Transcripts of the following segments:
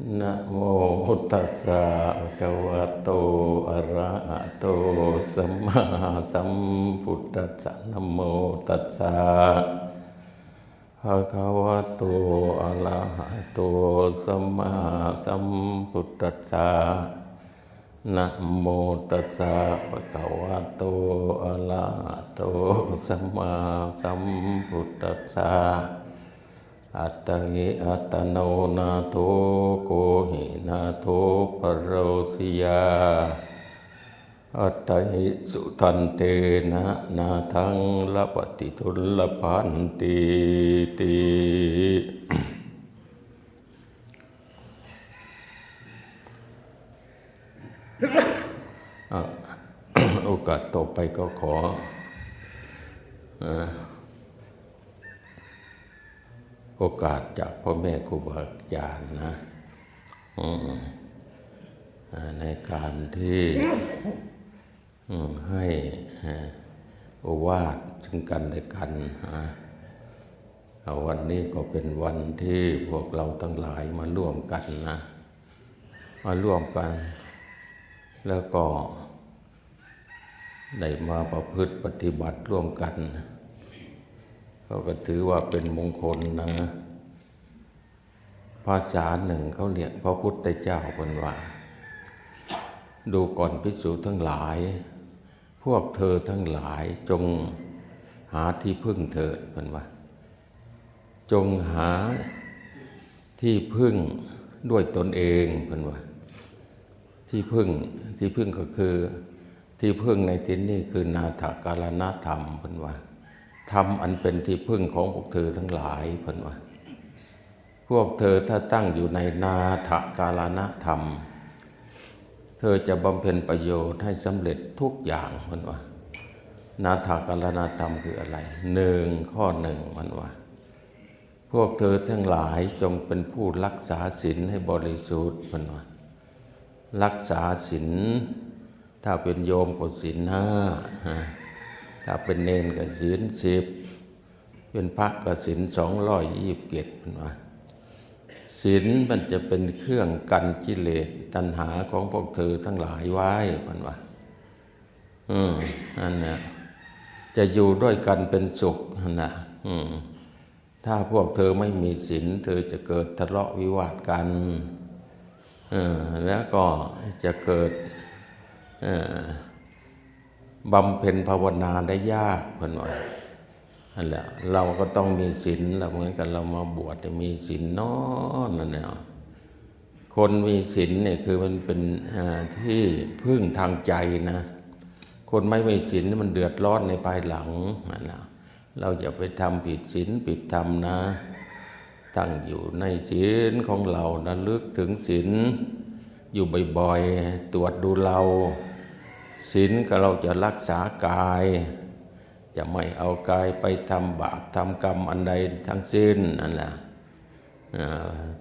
นะโมตัสสะภะคะวะโตอะระหะโตสัมมาสัมพุทธัสสะนะโมตัสสะภะคะวะโตอะระหะโตสัมมาสัมพุทธัสสะนะโมตัสสะภะคะวะโตอะระหะโตสัมมาสัมพุทธัสสะอัตตหิอัตโนนาโถโกหินาโถปรโรสิยาอัตตหิสุทันเตนะนาทังละปฏิทุลลพันติติโอกาสต่อไปก็ขอโอกาสจากพ่อแม่ครูบาอาจารย์นะในการที่ให้โอวาทซึ่งกันและกันวันนี้ก็เป็นวันที่พวกเราทั้งหลายมาร่วมกันนะมาร่วมกันแล้วก็ได้มาประพฤติปฏิบัติร่วมกันก็ถือว่าเป็นมงคลนะพระอาจารย์หนึ่งเขาเรียกพระพุทธเจ้าเป็นว่าดูก่อนภิกษุทั้งหลายพวกเธอทั้งหลายจงหาที่พึ่งเถิดเป็นว่าจงหาที่พึ่งด้วยตนเองเป็นว่าที่พึ่งก็คือที่พึ่งในที่นี้คือนาถกาลนธรรมเป็นว่าธรรมอันเป็นที่พึ่งของพวกเธอทั้งหลายเพิ่นว่าพวกเธอถ้าตั้งอยู่ในนาถกาลนธรรมเธอจะบำเพ็ญประโยชน์ให้สำเร็จทุกอย่างเพิ่นว่านาถกาลนธรรมคืออะไรข้อหนึ่งมันว่าพวกเธอทั้งหลายจงเป็นผู้รักษาศีลให้บริสุทธิ์เพิ่นว่ารักษาศีลถ้าเป็นโยมก็ศีลถ้าเป็นเณรก็ศีล10เป็นพระก็ศีล227ว่าศีลมันจะเป็นเครื่องกันกิเลสตัณหาของพวกเธอทั้งหลายไว้มันว่านั่นน่ะจะอยู่ด้วยกันเป็นสุขนั่นน่ะถ้าพวกเธอไม่มีศีลเธอจะเกิดทะเลาะวิวาทกันแล้วก็จะเกิดบำเพ็ญภาวนาได้ยากเพิ่นว่านั่นแหละเราก็ต้องมีศีลเหมือนกันเรามาบวชจะมีศีลนั่นแหละคนมีศีลเนี่ยคือมันเป็นที่พึ่งทางใจนะคนไม่มีศีลมันเดือดร้อนในภายหลังนั่นแหละเราอย่าไปทำผิดศีลผิดธรรมนะตั้งอยู่ในศีลของเราระลึกถึงศีลอยู่บ่อยๆตรวจดูเราศีลก็เราจะรักษากายจะไม่เอากายไปทำบาปทำกรรมอันใดทั้งสิ้นนั่นแหละ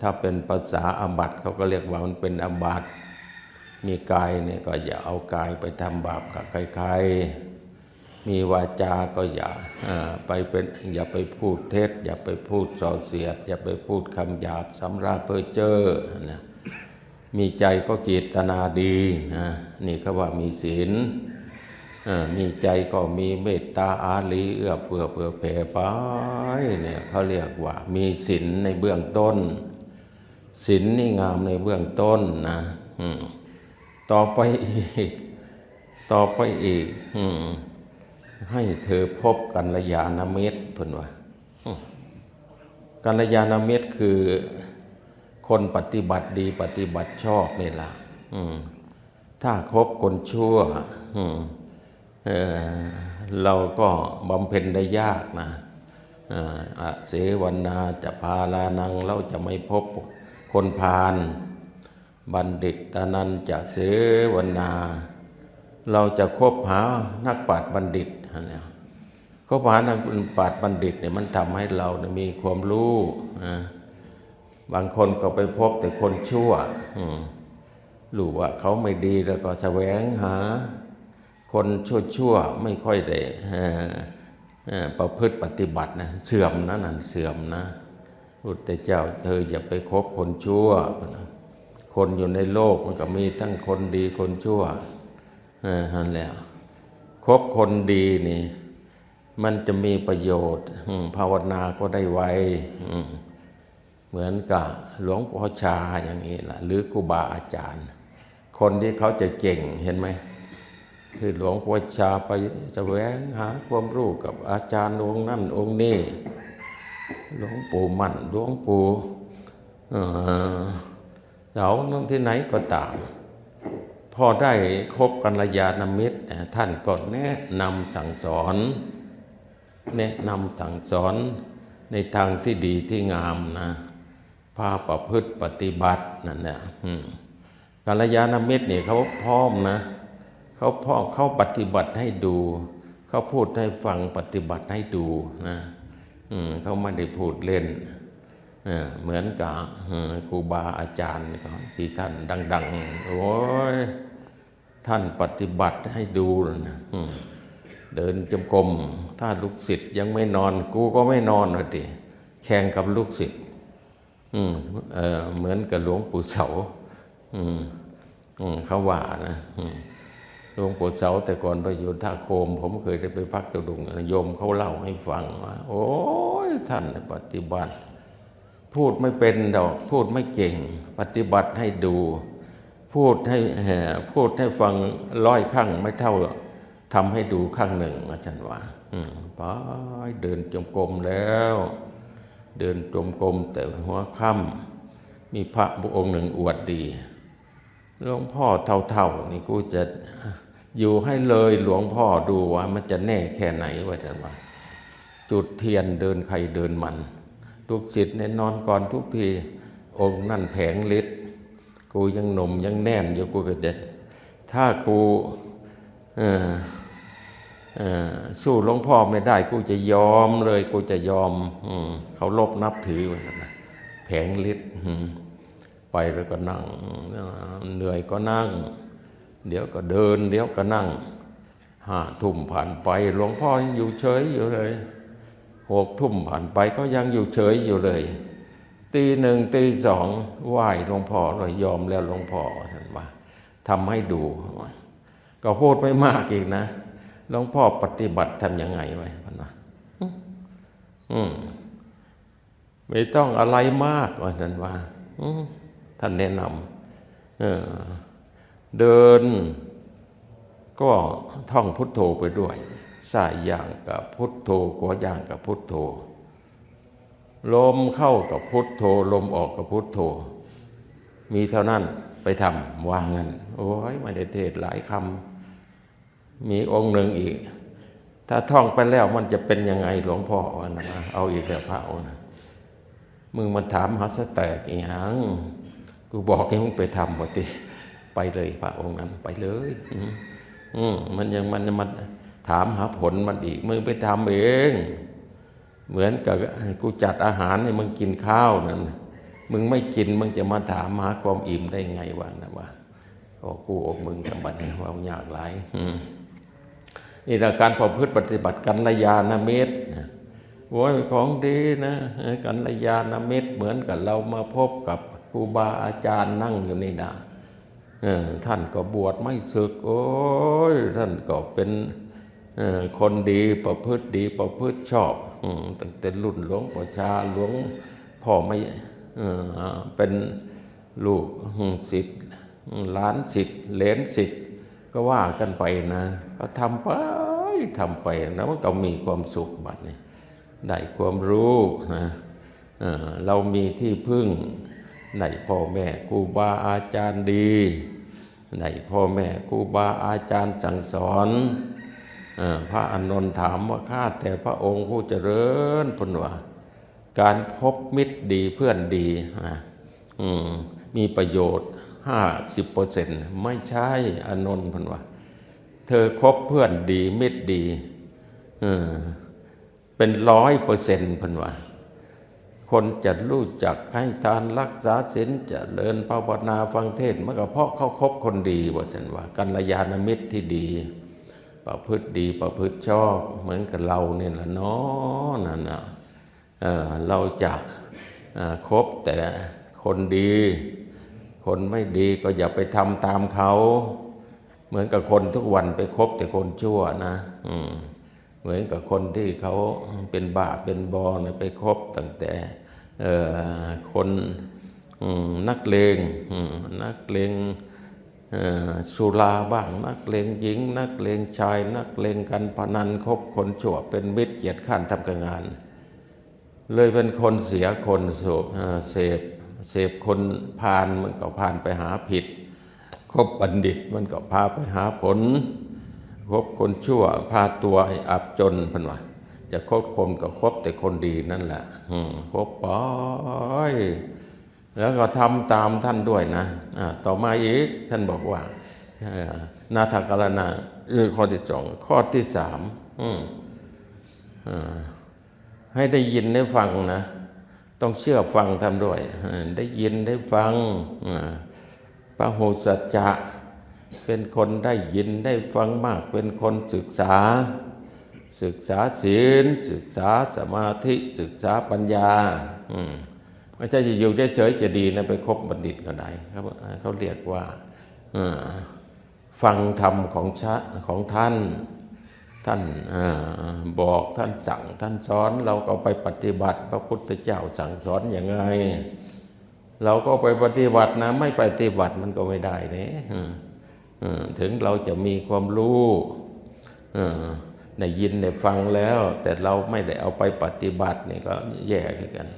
ถ้าเป็นภาษาอาบัติเขาก็เรียกว่ามันเป็นอาบัติมีกายเนี่ยก็อย่าเอากายไปทำบาปกับใครๆมีวาจาก็อย่าไปพูดเท็จอย่าไปพูดส่อเสียดอย่าไปพูดคำหยาบสำราญเพ้อเจ้อนะมีใจก็เจตนาดีนะนี่เขาว่ามีศีลมีใจก็มีเมตตาอารีเอื้อเฟื้อเผื่อแผ่ไปเนี่ยเขาเรียกว่ามีศีลในเบื้องต้นศีลนี่งามในเบื้องต้นนะต่อไปอีกให้เธอพบกัลยาณมิตรเพิ่นว่ากัลยาณมิตรคือคนปฏิบัติดีปฏิบัติชอบนี่ล่ะถ้าคบคนชั่วเราก็บำเพ็ญได้ยากนะเสวนาจะพาลานังเราจะไม่พบคนพาลบัณฑิตนันจะเสวนาเราจะคบหานักปราชญ์บัณฑิตนะคบหานักปราชญ์บัณฑิตเนี่ยมันทำให้เรามีความรู้บางคนก็ไปพบแต่คนชั่วรู้ว่าเขาไม่ดีแล้วก็แสวงหาคนชั่วไม่ค่อยได้ประพฤติปฏิบัตินะเสื่อมนะนั่นเสื่อมนะพุทธเจ้าเธออย่าไปคบคนชั่ว คนอยู่ในโลกมันก็มีทั้งคนดีคนชั่วนั่นแหละคบคนดีนี่มันจะมีประโยชน์ภาวนาก็ได้ไวเหมือนกับหลวงพ่อชาอย่างนี้ล่ะหรือครูบาอาจารย์คนที่เขาจะเก่งเห็นไหมคือหลวงพ่อชาไปแสวงหาความรู้กับอาจารย์องค์นั่นองค์นี้หลวงปู่มั่นหลวงปู่เสานั่นที่ไหนก็ตามพอได้คบกัลยาณมิตรท่านก็แนะนำสั่งสอนในทางที่ดีที่งามนะพาประพฤติปฏิบัตินั่นแหละกัลยาณมิตรนี่เขาพร้อมนะเขาปฏิบัติให้ดูเขาพูดให้ฟังปฏิบัติให้ดูนะเขาไม่ได้พูดเล่นเหมือนกับครูบาอาจารย์ที่ท่านดังๆโอ้ยท่านปฏิบัติให้ดูนะเดินจงกรมถ้าลูกศิษย์ยังไม่นอนกูก็ไม่นอนเลยทีแข่งกับลูกศิษย์เหมือนกับหลวงปู่เสาเขาว่านะหลวงปู่เสาแต่ก่อนไปอยู่ท่าโคมผมเคยได้ไปพักตุดงโยมเขาเล่าให้ฟังว่าโอ้ยท่านปฏิบัติพูดไม่เป็นดอกพูดไม่เก่งปฏิบัติให้ดูพูดให้ฟัง100 ครั้งไม่เท่าทำให้ดูครั้งหนึ่งอาจารย์ว่าไปเดินจงกรมแล้วเดินจงกรมแต่หัวค่ำมีพระองค์หนึ่งอวดดีหลวงพ่อเท่าๆนี่กูจะอยู่ให้เลยหลวงพ่อดูว่ามันจะแน่แค่ไหนว่าอาจารย์ว่าจุดเทียนเดินใครเดินมันลูกศิษย์เนี่ยนอนก่อนทุกทีองค์นั่นแผงฤทธิ์กูยังหนุ่มยังแน่นอยู่กูก็จะถ้ากูสู้หลวงพ่อไม่ได้กูจะยอมเลยกูจะยอมเขาลบนับถือไว้นะแผงฤทธิ์ไปแล้วก็นั่งเหนื่อยก็นั่งเดี๋ยวก็เดินเดี๋ยวก็นั่ง5 ทุ่มผ่านไปหลวงพ่อยังอยู่เฉยอยู่เลย6 ทุ่มผ่านไปก็ยังอยู่เฉยอยู่เลยตี 1 ตี 2ไหว้หลวงพ่อเลยยอมแล้วหลวงพ่อท่านว่าทำให้ดูก็พูดไม่มากอีกนะหลวงพ่อปฏิบัติทำยังไงไว้ท่านว่าไม่ต้องอะไรมากว่าท่านว่าท่านแนะนำเดินก็ท่องพุทโธไปด้วยสายอย่างกับพุทโธขวาอย่างกับพุทโธลมเข้ากับพุทโธลมออกกับพุทโธมีเท่านั้นไปทำวางเงินโอ้ยไม่ได้เทศหลายคำมีองค์หนึ่งอีกถ้าท่องไปแล้วมันจะเป็นยังไงหลวงพ่อว่านะเอาอีกแล้วพระองค์มึงมาถามหาสแตกอีหยังกูบอกให้มึงไปทำปฏิไปเลยพระองค์นั้นไปเลยมันยังมันถามหาผลมันอีกมึงไปทำเองเหมือนกับกูจัดอาหารให้มึงกินข้าวนั่นมึงไม่กินมึงจะมาถามหาความอิ่มได้ไงวะนะว่ากูอกมึงสมบัติว่ายากหลายนี่แหละการประพฤติปฏิบัติกัลยาณมิตรโว้ยของดีนะกัลยาณมิตรเหมือนกับเรามาพบกับครูบาอาจารย์นั่งอยู่นี่นะท่านก็บวชไม่สึกโอ้ยท่านก็เป็นคนดีประพฤติดีประพฤติชอบตั้งแต่รุ่นหลวงปู่ชาหลวงพ่อไม่เป็นลูกศิษย์หลานศิษย์เหลนศิษย์ก็ว่ากันไปนะก็ทำไปนะมันก็มีความสุขบัดนี้ได้ความรู้นะเรามีที่พึ่งได้พ่อแม่ครูบาอาจารย์ดีได้พ่อแม่ครูบาอาจารย์สั่งสอนพระอานนท์ถามว่าข้าแต่พระองค์ผู้เจริญพุทธว่าการพบมิตรดีเพื่อนดีมีประโยชน์ 50% ไม่ใช่อานนท์พุทธว่าเธอคบเพื่อนดีมิตรดีเป็น 100% พุทธว่าคนจะรู้จักให้ทานรักษาศีลจะเดินภาวนาฟังเทศน์มันก็เพราะเขาคบคนดีว่าซั่นว่ากัลยาณมิตรที่ดีประพฤติดีประพฤติชอบเหมือนกับเราเนี่ยละเนาะนั่นน่ะเราจะคบแต่คนดี คนไม่ดีก็อย่าไปทำตามเขาเหมือนกับคนทุกวันไปคบแต่คนชั่วนะเหมือนกับคนที่เขาเป็นบ้าเป็นบอเนี่ยไปคบตั้งแต่คนนักเลงนักเลงสุราบ้างนักเลงหญิงนักเลงชายนักเลงกันพนันคบคนชั่วเป็นมิตรเกียรติข้านทำการงานเลยเป็นคนเสียคนเสพคนพาลมันก็พาลไปหาผิดคบบัณฑิตมันก็พาไปหาผลคบคนชั่วพาตัวให้อับจนพันว่าจะคบคนก็คบแต่คนดีนั่นแหละคบไปแล้วก็ทำตามท่านด้วยนะต่อมาอีกท่านบอกว่านาถกรณะข้อที่สองข้อที่สามให้ได้ยินได้ฟังนะต้องเชื่อฟังทำด้วยได้ยินได้ฟังพหุสัจจะเป็นคนได้ยินได้ฟังมากเป็นคนศึกษาศีลศึกษาสมาธิศึกษาปัญญาไม่ใช่จะอยู่เฉยๆจะดีนะไปคบบัณฑิตก็ได้เขาเรียกว่าฟังธรรมของท่านบอกท่านสั่งท่านสอนเราก็ไปปฏิบัติพระพุทธเจ้าสั่งสอนอย่างไงเราก็ไปปฏิบัตินะไม่ปฏิบัติมันก็ไม่ได้เนี่ยถึงเราจะมีความรู้ได้ยินได้ฟังแล้วแต่เราไม่ได้เอาไปปฏิบัตินี่ก็แย่กัน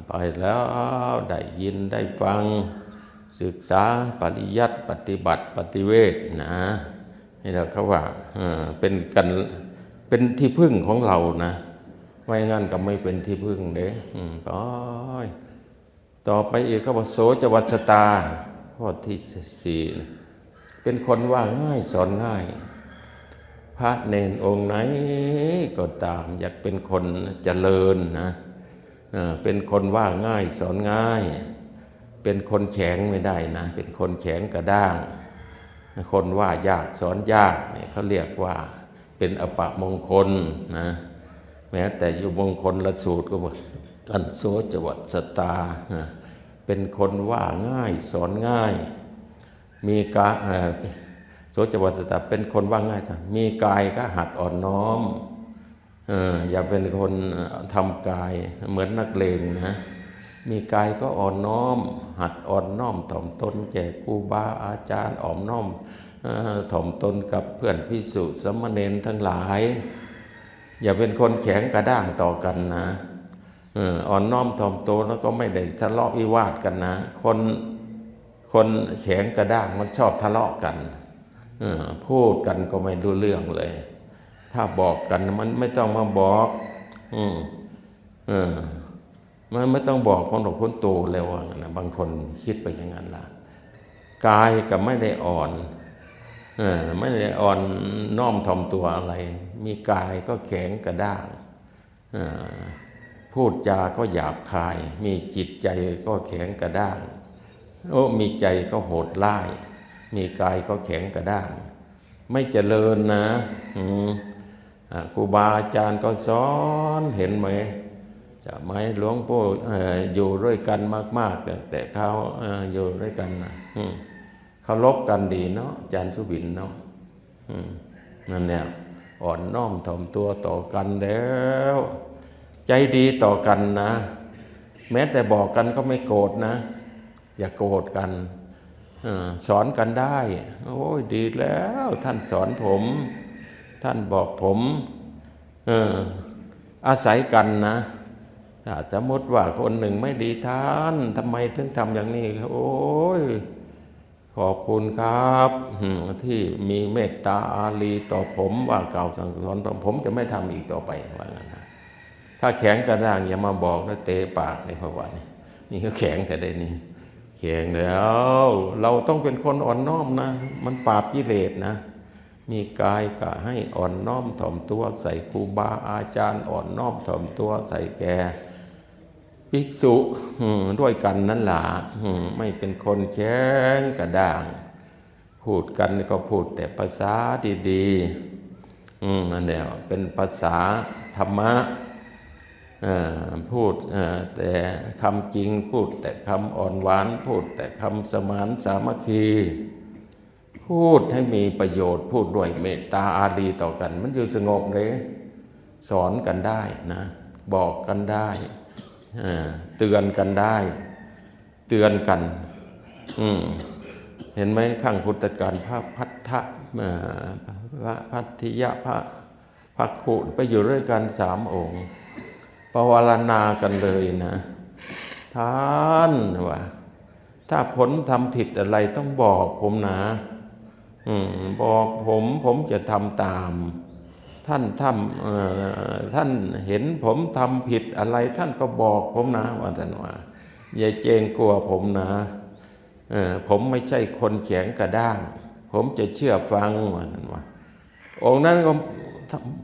ไปแล้วได้ยินได้ฟังศึกษาปริยัติปฏิบัติปฏิเวทนะให้เราเขาว่าเป็นที่พึ่งของเรานะไม่งั้นก็ไม่เป็นที่พึ่งเด้ต่อไปอีกเขาบอกโสจวัชตาข้อที่สี่เป็นคนว่าง่ายสอนง่ายพระเนรองค์ไหนก็ตามอยากเป็นคนเจริญนะเป็นคนว่าง่ายสอนง่ายเป็นคนแข็งไม่ได้นะเป็นคนแข็งกระด้างคนว่ายากสอนยากเนี่ยเขาเรียกว่าเป็นอปมงคลนะแม้แต่อยู่มงคลละสูตรก็เหมือนกันโสจวัชตาเป็นคนว่าง่ายสอนง่ายมีกายโสจวัชตาเป็นคนว่าง่ายมีกายก็หัดอ่อนน้อมอย่าเป็นคนทำกายเหมือนนักเลงนะมีกายก็อ่อนน้อมหัดอ่อนน้อมถ่อมตนแก่ครูบาอาจารย์อ่อมน้อมถ่อมตนกับเพื่อนภิกษุสามเณรทั้งหลายอย่าเป็นคนแข็งกระด้างต่อกันนะอ่อนน้อมถ่อมตนแล้วก็ไม่ได้ทะเลาะวิวาทกันนะคนแข็งกระด้างมันชอบทะเลาะกันพูดกันก็ไม่รู้เรื่องเลยถ้าบอกกันมันไม่ต้องมาบอกมันไม่ต้องบอกคนหลงคนโตแล้วนะบางคนคิดไปอย่างนั้นล่ะกายก็ไม่ได้อ่อนไม่ได้อ่อนน้อมถ่อมตัวอะไรมีกายก็แข็งกระด้างพูดจาก็หยาบคายมีจิตใจก็แข็งกระด้างมีใจก็โหดร้ายมีกายก็แข็งกระด้างไม่เจริญนะครูบาอาจารย์ก็สอนเห็นไหมสมัยหลวงปู่อยู่ด้วยกันมากๆแต่เขาอยู่ด้วยกันนะเคารพกันดีเนาะอาจารย์สุบินเนาะนั่นแหละอ่อนน้อมถ่อมตัวต่อกันแล้วใจดีต่อกันนะแม้แต่บอกกันก็ไม่โกรธนะอย่าโกรธกันสอนกันได้โอ้ยดีแล้วท่านสอนผมท่านบอกผมอาศัยกันนะถ้าสมมติว่าคนหนึ่งไม่ดีท่านทำไมถึงทำอย่างนี้โอ้ยขอบคุณครับที่มีเมตตาอารีต่อผมว่าเก่าสั่งสอนผมจะไม่ทำอีกต่อไปว่างั้นนะถ้าแข็งกระด้างอย่ามาบอกแล้วเตะปากในภาวะนี่ก็แข็งแต่ได้นี่แข็งแล้วเราต้องเป็นคนอ่อนน้อมนะมันปราบกิเลสนะมีกายก็ให้อ่อนน้อมถ่อมตัวใส่ครูบาอาจารย์อ่อนน้อมถ่อมตัวใส่แก่ภิกษุด้วยกันนั่นแหละไม่เป็นคนแข็งกระด้างพูดกันก็พูดแต่ภาษาดีๆนั่นแหละเป็นภาษาธรรมะ พูดแต่คำจริงพูดแต่คำอ่อนหวานพูดแต่คำสมานสามัคคีพูดให้มีประโยชน์พูดด้วยเมตตาอารีต่อกันมันอยู่สงบเลยสอนกันได้นะบอกกันได้เตือนกันได้เตือนกันเห็นไหมข้างพุทธกาลพระพัทธะพระพัทธิยะพระภักขุไปอยู่ด้วยกัน3 องค์ปวารณากันเลยนะท่านว่าถ้าผลทำผิดอะไรต้องบอกผมนะบอกผมจะทำตามท่านเห็นผมทำผิดอะไรท่านก็บอกผมนะว่าท่านว่าอย่าเกรงกลัวผมนะผมไม่ใช่คนแข็งกระด้างผมจะเชื่อฟังว่าท่านว่าองค์นั้นก็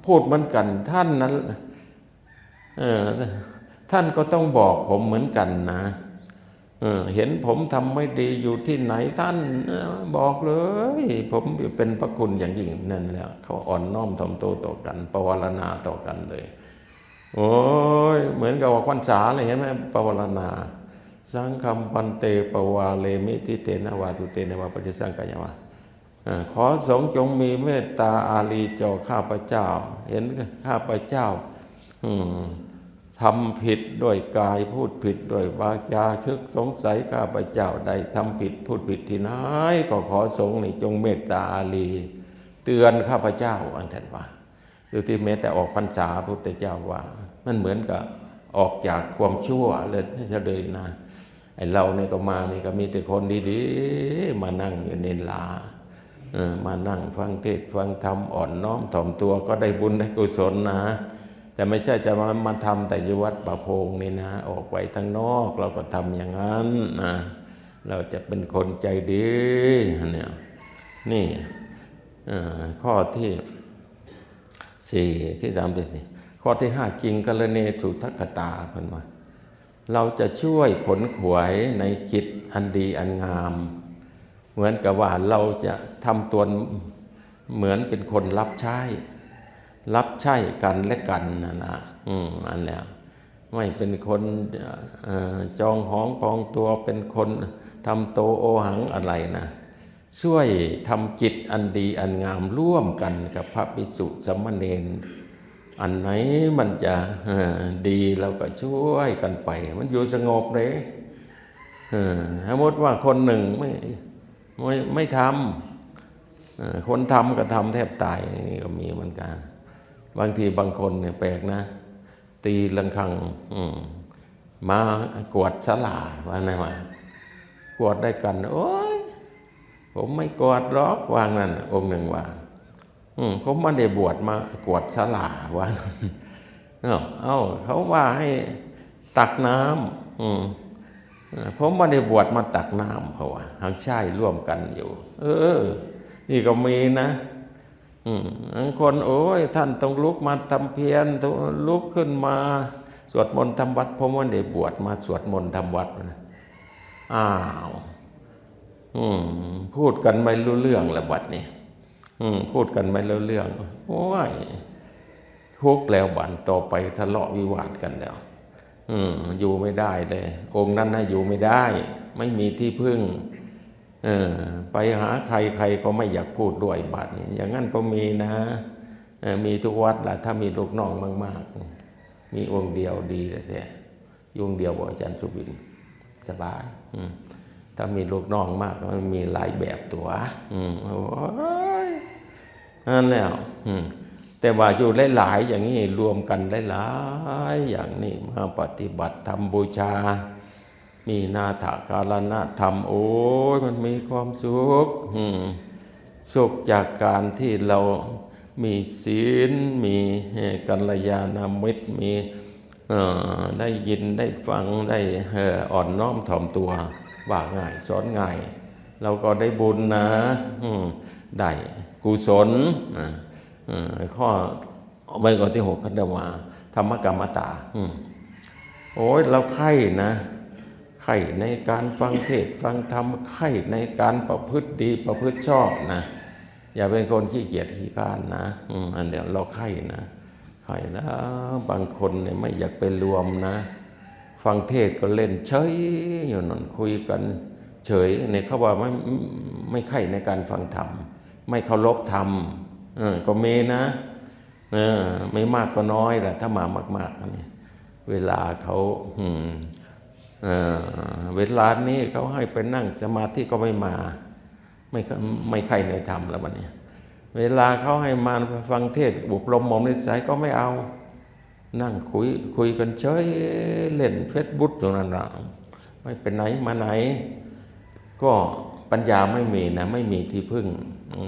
พูดเหมือนกันท่านนั้นท่านก็ต้องบอกผมเหมือนกันนะเห็นผมทำไม่ดีอยู่ที่ไหนท่านบอกเลยผมเป็นพระคุณอย่างยิ่งนั่นแหละเขาอ่อนน้อมถ่อมตัวต่อกันปวารณาต่อกันเลยโอ้ยเหมือนกับว่าพรรษาเลยเห็นไหมปวารณาสังฆัมปันเตปวาเลมิทิเตนะวาตุเตนะวาปฏิสังกายะวะขอสงฆ์จงมีเมตตาอารีต่อข้าพเจ้าเห็นข้าพเจ้าทำผิดด้วยกายพูดผิดด้วยวาจาชึกสงสัยข้าพเจ้าใดทำผิดพูดผิดที่ไหนก็ขอสงฆ์นี่จงเมตตาอารีเตือนข้าพเจ้าอันท่านว่าดูที่แม้แต่ออกพรรษาพระพุทธเจ้าว่ามันเหมือนกับออกจากความชั่วเลยเลยนะไอ้เราเนี่ยก็มานี่ก็มีแต่คนดีๆมานั่งอยู่เนลามานั่งฟังเทศน์ฟังธรรมอ่อนน้อมถ่อมตัวก็ได้บุญได้กุศลนะแต่ไม่ใช่จะมาทำแต่อยู่วัดประโพงนี่นะออกไปทางนอกเราก็ทำอย่างนั้นนะเราจะเป็นคนใจดีเนี่ยนี่ข้อที่4ที่3ข้อที่5กิงกัลเนสุทัคคตาเพิ่นว่าเราจะช่วยขนขวายในจิตอันดีอันงามเหมือนกับว่าเราจะทำตัวเหมือนเป็นคนรับใช้กันและกันนะอันแล้วไม่เป็นคนจองหองปองตัวเป็นคนทำโตโอหังอะไรนะช่วยทำจิตอันดีอันงามร่วมกันกับพระภิกษุสามเณรอันไหนมันจะดีเราก็ช่วยกันไปมันอยู่สงบเลยสมมติว่าคนหนึ่งไม่ทำคนทำก็ทำแทบตายนี่ก็มีเหมือนกันบางทีบางคนเนี่ยแปลกนะตีลังคังมากวดศาลาว่าไงวะกวดได้กันโอ้ยผมไม่กวดหรอกวางนั่นองค์หนึ่งว่าผมไม่ได้บวชมากวดศาลาว่าเขาว่าให้ตักน้ำผมไม่ได้บวชมาตักน้ำเขาว่าหางใช่ร่วมกันอยู่นี่ก็มีนะคนโอ้ยท่านต้องลุกมาทำเพียรลุกขึ้นมาสวดมนต์ทำวัดผมไม่ได้บวชมาสวดมนต์ทำวัดนะพูดกันไม่รู้เรื่องละบัดนี้พูดกันไม่รู้เรื่องโอ้ยทุกข์แล้วบัดต่อไปทะเลาะวิวาทกันแล้วอยู่ไม่ได้เลยองค์นั้นนะอยู่ไม่ได้ไม่มีที่พึ่งไปหาใครก็ไม่อยากพูดด้วยบัดนี้อย่างนั้นก็มีนะมีทุกวัดแหละถ้ามีลูกน้องมากๆมีองค์เดียวดีแต่องค์เดียวบอกอาจารย์สุบินสบายถ้ามีลูกน้องมากมันมีหลายแบบตัวโอ้ยนั่นแล้วแต่ว่าอยู่หลายๆอย่างนี้รวมกันหลายๆอย่างนี้มาปฏิบัติธรรมบูชามีนาถการณธรรมโอ้ยมันมีความสุขสุขจากการที่เรามีศีลมีกัลยาณมิตรมีได้ยินได้ฟังได้อ่อนน้อมถ่อมตัวว่าง่ายสอนง่ายเราก็ได้บุญนะได้กุศลข้อไม่ก่อนที่6กันเดว่าธรรมกรรมตาโอ้ยเราใคร่นะใคร่ในการฟังเทศฟังธรรมใคร่ในการประพฤติดีประพฤติชอบนะอย่าเป็นคนขี้เกียจขี้ค้านนะอันเดียวเราใคร่นะ ใครนะบางคนเนี่ยไม่อยากไปรวมนะฟังเทศก็เล่นเฉยอยู่นั่นคุยกันเฉยเนี่ยเขาว่าไม่ใคร่ในการฟังธรรมไม่เคารพธรรมก็มีนะไม่มากก็น้อยแหละถ้ามามากๆนี่เวลาเขาเวลานี้เขาให้ไปนั่งสมาธิก็ไม่มาไม่ใคร่ในธรรมแล้วบัดนี้เวลาเขาให้มาฟังเทศน์อบรมบ่มนิสัยก็ไม่เอานั่งคุยกันเฉยเล่นเฟซบุ๊กอยู่นั่นแหละไม่เป็นไหนมาไหนก็ปัญญาไม่มีนะไม่มีที่พึ่ง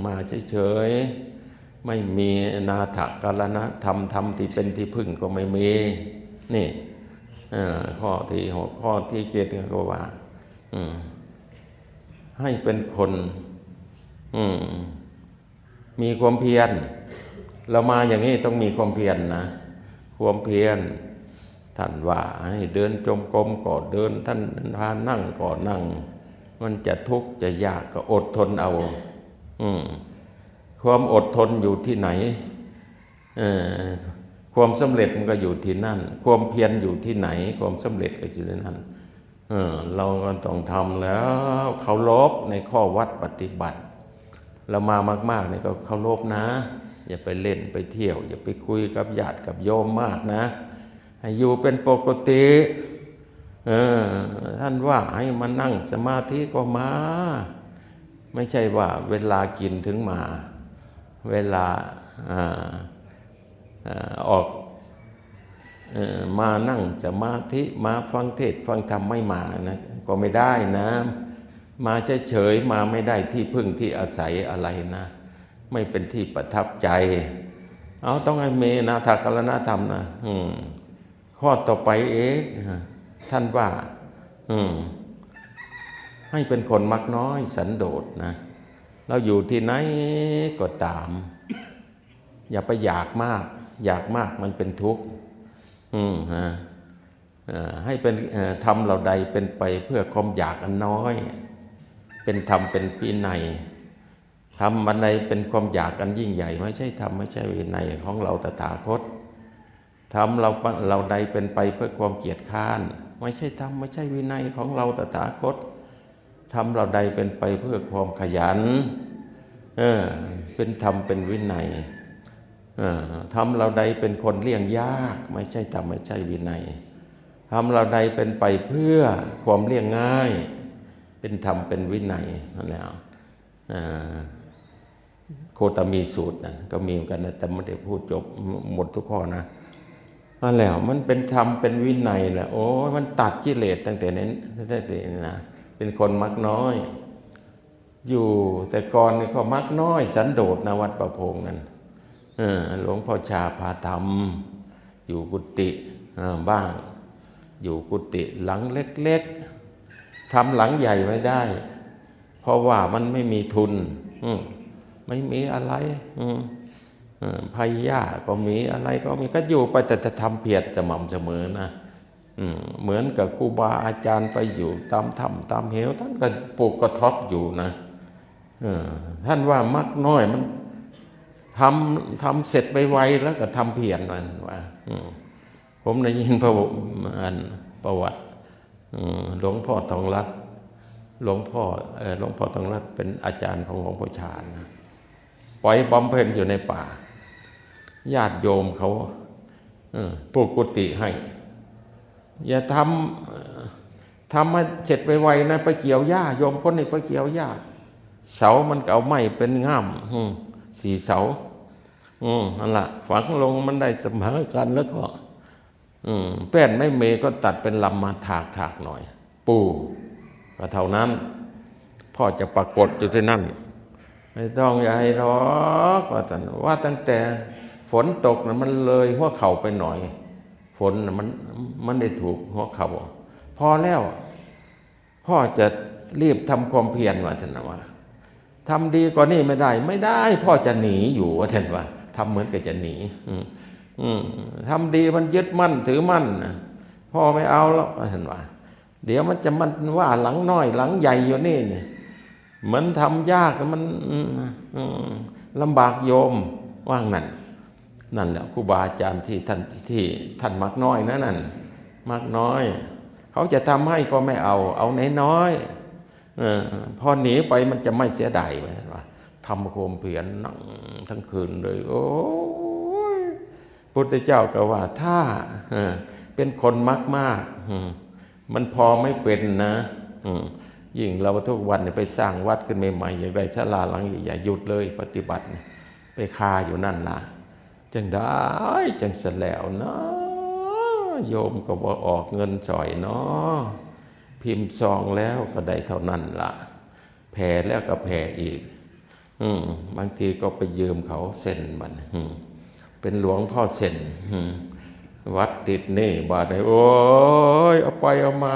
มาเฉยๆไม่มีนาถกรณธรรมที่เป็นที่พึ่งก็ไม่มีนี่ข้อที่6ข้อที่7ก็ว่าให้เป็นคนมีความเพียรเรามาอย่างนี้ต้องมีความเพียรนะความเพียรท่านว่าให้เดินจงกรมก็เดินท่านพานั่งก็นั่งมันจะทุกข์จะยากก็อดทนเอาความอดทนอยู่ที่ไหนความสำเร็จมันก็อยู่ที่นั่นความเพียรอยู่ที่ไหนความสำเร็จก็อยู่ที่นั่นเราก็ต้องทำแล้วเคารพในข้อวัดปฏิบัติเรามามากๆเนี่ยก็เคารพนะอย่าไปเล่นไปเที่ยวอย่าไปคุยกับญาติกับโยมมากนะให้อยู่เป็นปกติท่านว่าให้มานั่งสมาธิก็มาไม่ใช่ว่าเวลากินถึงมาเวลาออกมานั่งสมาธิมาฟังเทศน์ฟังธรรมไม่มานะก็ไม่ได้นะมาเฉยๆมาไม่ได้ที่พึ่งที่อาศัยอะไรนะไม่เป็นที่ประทับใจเอาต้องให้เมนาถกรณธรรมนะข้อต่อไปท่านว่าให้เป็นคนมักน้อยสันโดษนะเราอยู่ที่ไหนก็ตามอย่าไปอยากมากมันเป็นทุกข์ให้เป็นทำเราใดเป็นไปเพื่อความอยากอันน้อยเป็นธรรมเป็นวินัยทำอันใดเป็นความอยากอันยิ่งใหญ่ไม่ใช่ธรรมไม่ใช่วินัยของเราตถาคตทำเราใดเป็นไปเพื่อความเกียจคร้านไม่ใช่ธรรมไม่ใช่วินัยของเราตถาคตทำเราใดเป็นไปเพื่อความขยันเป็นธรรมเป็นวินัยทำเราใดเป็นคนเลี่ยงยากไม่ใช่ธรรมไม่ใช่วินัยทำเราใดเป็นไปเพื่อความเลี่ยงง่ายเป็นธรรมเป็นวินัยนั่นแหละโคตมีสูตรนะก็มีเหมือนกันนะแต่ไม่ได้พูดจบหมดทุกข้อนะนั่นแหละมันเป็นธรรมเป็นวินัยแหละโอ้มันตัดกิเลสตั้งแต่นั้นนะเป็นคนมักน้อยอยู่แต่ก่อนนี่ก็มักน้อยสันโดษนะวัดประพงนั่นหลวงพ่อชาพาธรรมอยู่กุฏิบ้างอยู่กุฏิหลังเล็กๆทำหลังใหญ่ไม่ได้เพราะว่ามันไม่มีทุนไม่มีอะไรภัยยาก็มีอะไรก็มีก็อยู่ไปแต่จะทำเพียรสม่ำเสมอนะเหมือนกับครูบาอาจารย์ไปอยู่ตามถ้ำตามเหวท่านก็ปลูกกระท่อมอยู่นะท่านว่ามักน้อยมันทำเสร็จไปไวแล้วก็ทำเพียรมันว่าผมได้ยินประวัติหลวงพ่อทองรัตน์หลวงพ่อทองรัตน์เป็นอาจารย์ของหลวงพ่อชาญนะปล่อยบำเพ็ญอยู่ในป่าญาติโยมเขาปลูกกุฏิให้อย่าทำให้เสร็จไปไวนะไปเกี่ยวหญ้าโยมคนนี้ไปเกี่ยวหญ้าเสามันเอาไม้เป็นง่าม4 เสานั่นละฝังลงมันได้เสมอกันแล้วก็แป้นไม่เมก็ตัดเป็นลำมาถากหน่อยปูก็เท่านั้นพ่อจะปรากฏอยู่ที่นั่นไม่ต้องอย่าให้รอกว่าตั้งแต่ฝนตกนะมันเลยหัวเข่าไปหน่อยฝนนะมันได้ถูกหัวเข่าพอแล้วพ่อจะรีบทำความเพียรว่าท่านว่าทำดีกว่านี้ไม่ได้พ่อจะหนีอยู่ว่าท่านว่าทำเหมือนกับจะหนีทำดีมันยึดมั่นถือมั่นพ่อไม่เอาแล้วว่าท่านว่าเดี๋ยวมันจะว่าหลังน้อยหลังใหญ่อยู่นี่มันทำยากมันลำบากโยมว่างนั่น นั่นแหละครูบาอาจารย์ที่ท่านมักน้อยนั่นมักน้อยเขาจะทำให้ก็ไม่เอาน้อยพอหนีไปมันจะไม่เสียดายว่าทำโคมเพียรนั่งทั้งคืนเลยโอ้ยพุทธเจ้าก็ว่าถ้าเป็นคนมากมันพอไม่เป็นนะยิ่งเราทุกวันไปสร้างวัดขึ้นใหม่ๆอย่างไรศาลาหลังใหญ่ๆหยุดเลยปฏิบัติไปคาอยู่นั่นล่ะจังได้จังเสร็จแล้วนะโยมก็บอกออกเงินจ่อยเนาะพิมพ์ซองแล้วก็ได้เท่านั้นล่ะแผ่แล้วก็แผ่อีกบางทีก็ไปยืมเขาเซ็นมันเป็นหลวงพ่อเซ็นวัดติดนี่บาทไหนโอ้ยเอาไปเอามา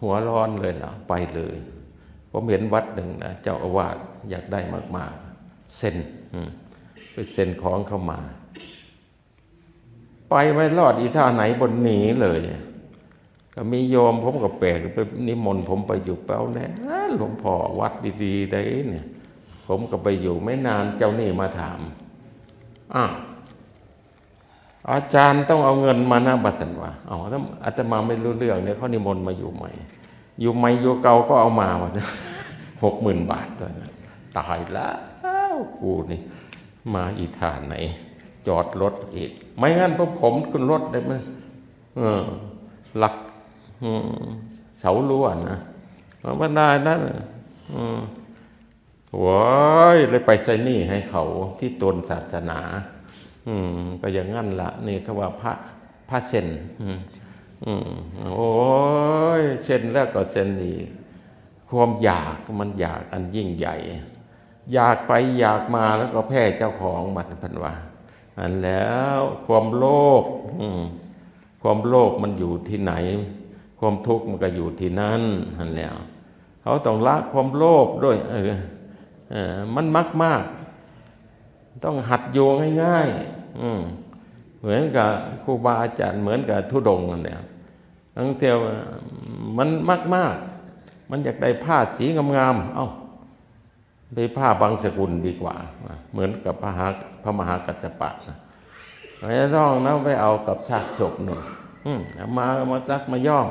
หัวร้อนเลยล่ะไปเลยผมเห็นวัดหนึ่งนะเจ้าอาวาสอยากได้มากๆเซ็นไปเซ็นของเข้ามาไปไม่รอดอีท่าไหนบนหนีเลยก็มีโยมผมก็แปลกไปนิมนต์ผมไปอยู่เป้าแน่หลวงพ่อวัดดีๆได้เนี่ยผมก็ไปอยู่ไม่นานเจ้านี่มาถามอาจารย์ต้องเอาเงินมานะบัดสันว่าถ้าอาตมาไม่รู้เรื่องเนี่ยเขานิมนต์มาอยู่ใหม่อยู่เก่าก็เอามาว่า60,000 บาทด้วยนะตายแล้วกูนี่มาอีท่าไหนจอดรถอีกไม่งั้นพวกผมขึ้นรถได้ไหมหลักเสาล้วนนะบรรดานั้นโว้ยเลยไปใส่หนี้ให้เขาที่ตนศาสนาก็อย่างงั้นละนี่เขาว่าพระเซ็นโอ้ยเซ็นแล้วก็เซ็นอีกความอยากมันอยากอันยิ่งใหญ่อยากไปอยากมาแล้วก็แพ้เจ้าของบัดพันว่าอันแล้วความโลภมันอยู่ที่ไหนความทุกข์มันก็อยู่ที่นั่นอันแล้วเขาต้องละความโลภด้วยมันมากต้องหัดโยงง่ายๆเหมือนกับครูบาอาจารย์เหมือนกับธุดงค์นั่นแหละทั้งเที่ยวมันมากมันอยากได้ผ้าสีงามๆไปผ้าบางสกุลดีกว่าเหมือนกับพระมหากัสสปะไม่ต้องนะไปเอากับซากศพหนึ่งมาซักมาย่อม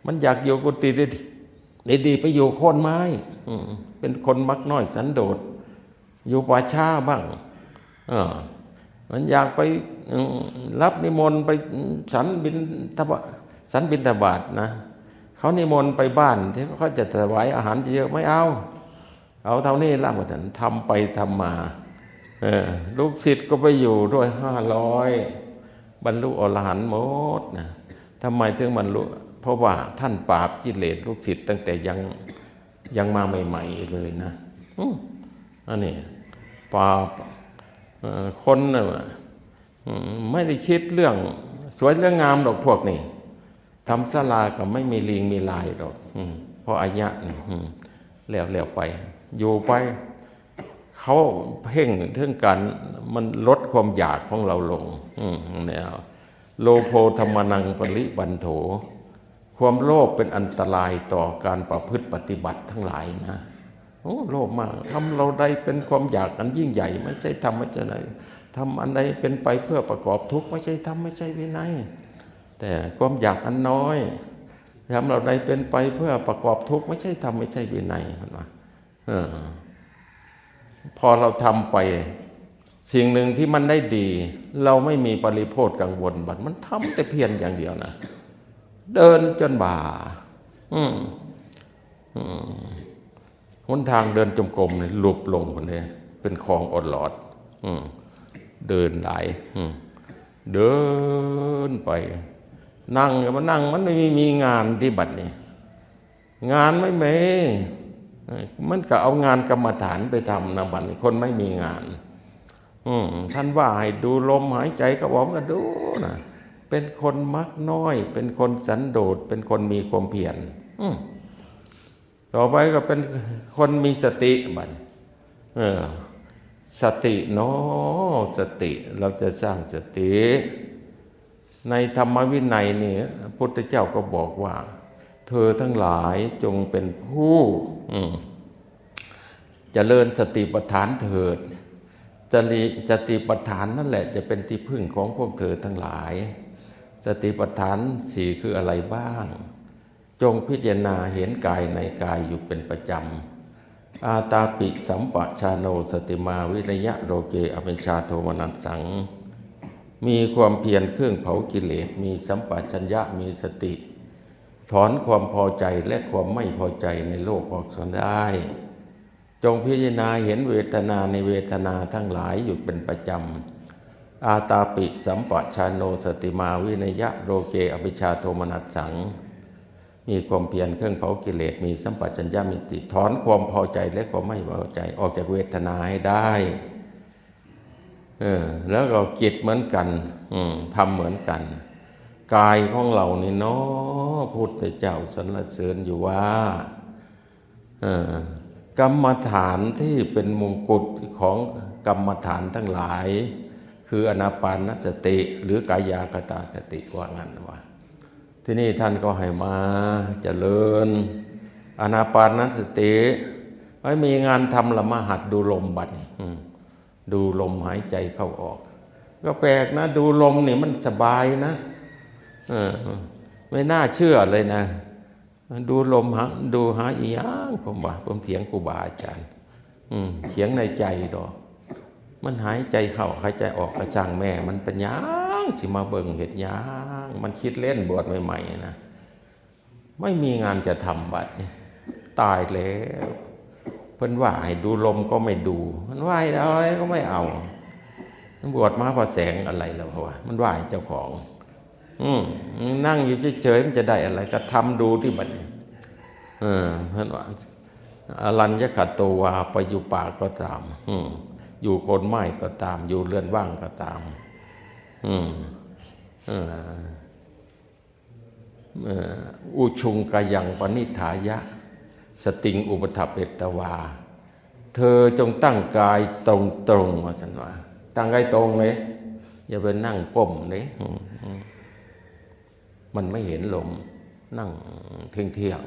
มันอยากอยู่กุฏิดีไปอยู่โคนไม้เป็นคนมักน้อยสันโดษอยู่ป่าช้าบ้างมันอยากไปรับนิมนต์ไปฉันบิณฑบาตนะเขานิมนต์ไปบ้านที่เขาจะถวายอาหารเยอะไม่เอาเท่านี้ละหมดทำไปทำมาลูกศิษย์ก็ไปอยู่ด้วย500บรรลุอรหันต์หมดนะทำไมถึงบรรลุเพราะว่าท่านปราบกิเลสลูกศิษย์ตั้งแต่ยังมาใหม่ๆเลยนะอันนี้ปราบคนน่ะไม่ได้คิดเรื่องสวยเรื่องงามดอกพวกนี้ทำศาลาก็ไม่มีลิงมีลายดอกเพราะอายะแล้วไปอยู่ไปเขาเพ่งถึงกันมันลดความอยากของเราลงเนี่ยโลโภธรรมนังปริบันโถความโลภเป็นอันตรายต่อการประพฤติปฏิบัติทั้งหลายนะโลภมากทำเราใดเป็นความอยากอันยิ่งใหญ่ไม่ใช่ทำไม่ใช่ไหนทำอันใดเป็นไปเพื่อประกอบทุกข์ไม่ใช่ทำไม่ใช่วินัยแต่ความอยากอันน้อยทำเราใดเป็นไปเพื่อประกอบทุกข์ไม่ใช่ทำไม่ใช่วินัยเห็นไหมพอเราทำไปสิ่งหนึ่งที่มันได้ดีเราไม่มีปริโภทกังวลบัดมันทำแต่เพียรอย่างเดียวนะเดินจนบ่าหนทางเดินจมกรมเนี่ยหลุบลงคนนี้เป็นคลองอดหลอดเดินหลายเดินไปนั่งมันไม่มีงานที่บัดนี้งานไม่มีมันก็เอางานกรรมฐานไปทำนะบัดนี้คนไม่มีงานท่านว่าให้ดูลมหายใจก็บอกก็ดูนะเป็นคนมักน้อยเป็นคนสันโดษเป็นคนมีความเพียรต่อไปก็เป็นคนมีสติบัดสติเนาะสติเราจะสร้างสติในธรรมวินัยนี่พุทธเจ้าก็บอกว่าเธอทั้งหลายจงเป็นผู้เจริญสติปัฏฐานเถิด สติปัฏฐานนั่นแหละจะเป็นที่พึ่งของพวกเธอทั้งหลายสติปัฏฐานสี่คืออะไรบ้างจงพิจารณาเห็นกายในกายอยู่เป็นประจำอาตาปิสัมปชาโนสติมาวิริยะโรเกอภิญชาโทมนัสสังมีความเพียรเครื่องเผากิเลสมีสัมปชัญญะมีสติถอนความพอใจและความไม่พอใจในโลกออกได้จงพิจารณาเห็นเวทนาในเวทนาทั้งหลายอยู่เป็นประจำอาตาปิสัมปชาโนสติมาวิริยะโรเกอภิญชาโทมนัสสังมีความเพียรเครื่องเผากิเลสมีสัมปชัญญะมีสติถอนความพอใจและความไม่พอใจออกจากเวทนาให้ได้แล้วก็จิตเหมือนกันทำเหมือนกันกายของเรานี่เนาะพุทธเจ้าสรรเสริญอยู่ว่ากรรมฐานที่เป็นมงกุฎของกรรมฐานทั้งหลายคืออานาปานสติหรือกายคตาสติว่างั้นว่าที่นี่ท่านก็ให้มาเจริญอานาปานสติไม่มีงานทำละมาหัดดูลมบัดนี้ดูลมหายใจเข้าออกก็แปลกนะดูลมนี่มันสบายนะไม่น่าเชื่อเลยนะดูลมดูหาอีหยังผมเถียงครูบาอาจารย์เถียงในใจดอกมันหายใจเข้าหายใจออกกระจ่างแม่มันเป็นหยังสิมาเบิ่งเห็ดหยังมันคิดเล่นบวชใหม่ๆนะไม่มีงานจะทำบัดนี้ตายแล้วเพิ่นว่าให้ดูลมก็ไม่ดูมันว่าอะไรก็ไม่เอามันบวชมาเพราะแสงอะไรแล้วเพราะว่ามันว่าให้เจ้าของนั่งอยู่เฉยๆมันจะได้อะไรก็ทำดูที่บัดนี้เพิ่นว่าอรัญญกัตโตวาไปอยู่ป่าก็ตามอยู่โคนไม้ก็ตามอยู่เรือนว่างก็ตามอุชุงกายังปณิธายะสติงอุปถัปเปตวาเธอจงตั้งกายตรงว่าฉันว่าตั้งกายตรงเลยอย่าไปนั่งก้มเลยมันไม่เห็นลมนั่งเที่ยง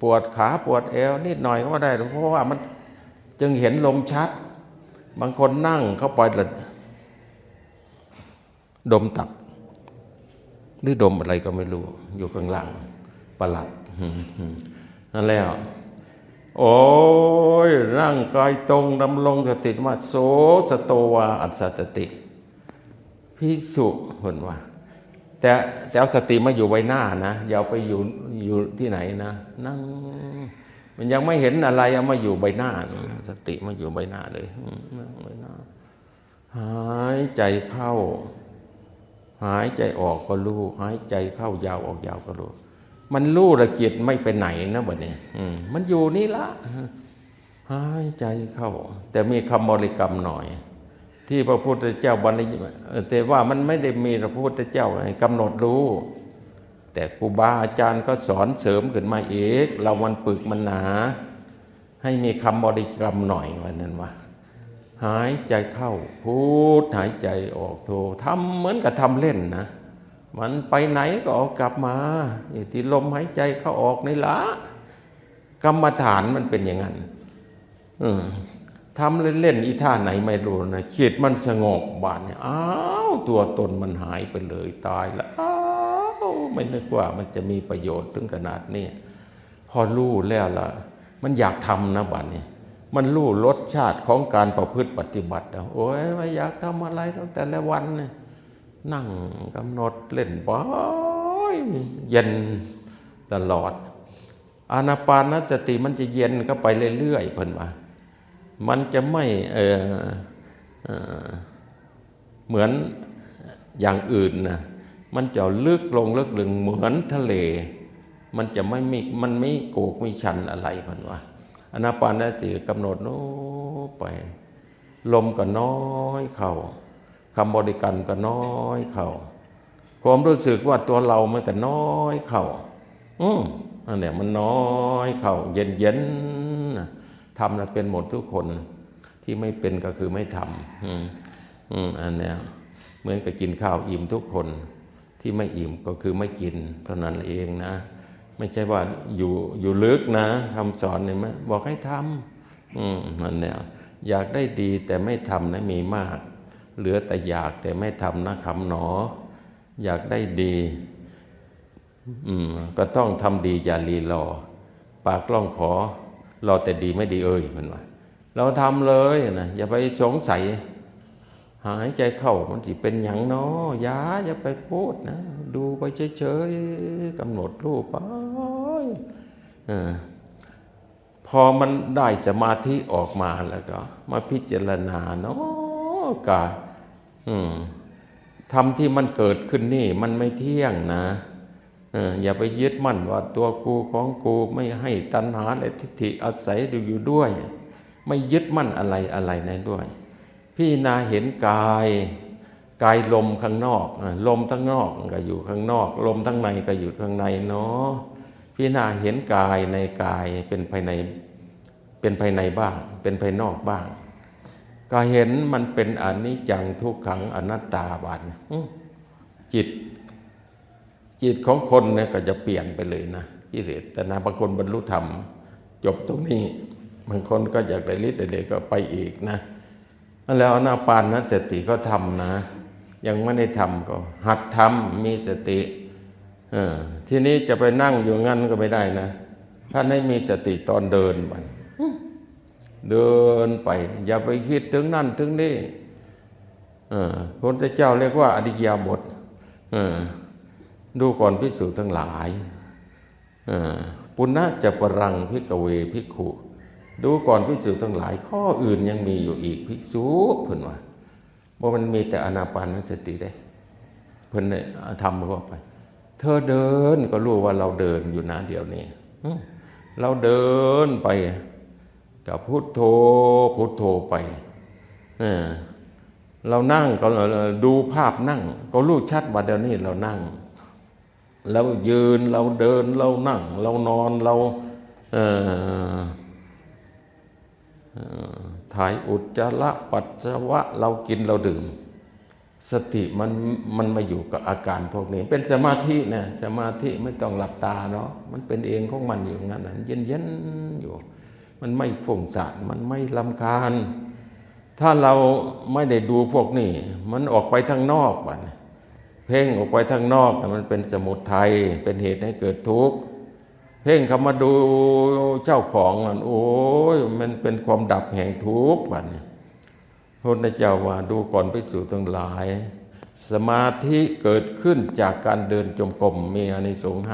ปวดขาปวดเอวนิดหน่อยก็ได้เพราะว่ามันจึงเห็นลมชัดบางคนนั่งเข้าไปแล้วดมตับหรือดมอะไรก็ไม่รู้อยู่ข้างหลังประหลัดนั่นแล้วโอ้ยร่างกายตรงดำรงสติมาโสสโตวาอัสสตติภิกษุเห็นว่าแต่เอาสติมาอยู่ใบหน้านะอย่าไปอยู่ที่ไหนนะนั่งมันยังไม่เห็นอะไรเอามาอยู่ใบหน้าสติมาอยู่ใบหน้าเลยใบหน้าหายใจเข้าหายใจออกก็รู้หายใจเข้ายาวออกยาวก็รู้มันรู้ละจิตไม่ไปไหนนะบัดนี้มันอยู่นี่ละหายใจเข้าแต่มีคำบริกรรมหน่อยที่พระพุทธเจ้าบัญญัติแต่ว่ามันไม่ได้มีพระพุทธเจ้าให้กำหนดรู้แต่ครูบาอาจารย์ก็สอนเสริมขึ้นมาเองเรามันปึกมันหนาให้มีคำบริกรรมหน่อยวันนั้นว่าหายใจเข้าพูดหายใจออกโททำเหมือนกับทำเล่นนะมันไปไหนก็ออกกลับมาที่ลมหายใจเข้าออกนี่ละกรรมฐานมันเป็นอย่างนั้นทำเล่นๆอีท่าไหนไม่รู้นะจิตมันสงบบานเนี่ยอ้าวตัวตนมันหายไปเลยตายแล้วอ้าวไม่นึกว่ามันจะมีประโยชน์ถึงขนาดนี้พอรู้แล้วล่ะมันอยากทำนะบัดนี้มันรู้รสชาติของการประพฤติปฏิบัติโอ้ยไม่อยากทำอะไรตั้งแต่ละวันเนี่ยนั่งกำหนดเล่นบ่อยเย็นตลอดอานาปานสติมันจะเย็นเข้าไปเรื่อยๆเพิ่นว่ามันจะไม่เหมือนอย่างอื่นนะมันจะลึกลงเหมือนทะเลมันจะมันไม่โกกไม่ชันอะไรเพิ่นว่าอานาปานสติกำหนดโน้ไปลมก็น้อยเข้าคำบริกรรมก็น้อยเข้าความรู้สึกว่าตัวเรามันก็น้อยเข้าอันเนี้ยมันน้อยเข้าเย็นทำแล้วเป็นหมดทุกคนที่ไม่เป็นก็คือไม่ทำอันเนี้ยเหมือนกับกินข้าวอิ่มทุกคนที่ไม่อิ่มก็คือไม่กินเท่านั้นเองนะไม่ใช่ว่าอยู่ลึกนะคำสอนเนี่ยบอกให้ทำอันเนี้ย อยากได้ดีแต่ไม่ทำนะมีมากเหลือแต่อยากแต่ไม่ทำนะขำหนออยากได้ดีก็ต้องทำดีอย่าลีรอปากล่องขอรอแต่ดีไม่ดีมันว่าเราทำเลยนะอย่าไปสงสัยหายใจเข้ามันสิเป็นหยังเนาะอย่าไปพูดนะดูไปเฉยๆกำหนดรูปไปพอมันได้สมาธิออกมาแล้วก็มาพิจารณาเนาะกายธรรมที่มันเกิดขึ้นนี่มันไม่เที่ยงนะอย่าไปยึดมั่นว่าตัวกูของกูไม่ให้ตัณหาและทิฏฐิอาศัยอยู่ด้วยไม่ยึดมั่นอะไรในด้วยพี่นาเห็นกายลมข้างนอกลมทั้งนอกก็อยู่ข้างนอกลมทั้งในก็อยู่ข้างในเนาะพี่นาเห็นกายในกายเป็นภายในบ้างเป็นภายนอกบ้างก็เห็นมันเป็นอนิจจังทุกขังอนัตตาบันจิตของคนเนี่ยก็จะเปลี่ยนไปเลยนะกิเลสแต่บางคนบรรลุธรรมจบตรงนี้บางคนก็อยากได้ฤทธิ์ได้ก็ไปอีกนะแล้วอานาปานสติก็ทำนะยังไม่ได้ทำก็หัดทำมีสติทีนี้จะไปนั่งอยู่งั้นก็ไม่ได้นะถ้าไม่มีสติตอนเดินไปเดินไปอย่าไปคิดถึงนั่นถึงนี่พระพุทธเจ้าเรียกว่าอริยบทดูก่อนภิกษุทั้งหลายปุณณะจะปรังภิกขเวภิกขุดูก่อนภิกษุทั้งหลายข้ออื่นยังมีอยู่อีกภิกษุเพิ่นว่าบ่มันมีแต่อานาปานสติได้เพิ่นเนี่ยทำก็ไปเธอเดินก็รู้ว่าเราเดินอยู่นะเดี๋ยวนี้เราเดินไปกับพุทโธพุทโธไปเรานั่งก็ดูภาพนั่งก็รู้ชัดว่าเดี๋ยวนี้เรานั่งเรายืนเราเดินเรานั่งเรานอนเราถ่ายอุจจาระปัสสาวะเรากินเราดื่มสติมันมาอยู่กับอาการพวกนี้เป็นสมาธินะสมาธิไม่ต้องหลับตาเนาะมันเป็นเองของมันอยู่งั้นเย็นอยู่มันไม่ฟุ้งซ่านมันไม่รำคาญถ้าเราไม่ได้ดูพวกนี้มันออกไปทางนอกบัดเพ่งออกไปทางนอกมันเป็นสมุทัยเป็นเหตุให้เกิดทุกข์เพ่งเข้ามาดูเจ้าของมันโอ้ยมันเป็นความดับแห่งทุกข์บัดนี้พระพุทธเจ้าว่าดูก่อนภิกษุทั้งหลายสมาธิเกิดขึ้นจากการเดินจงกรมมีอานิสงส์5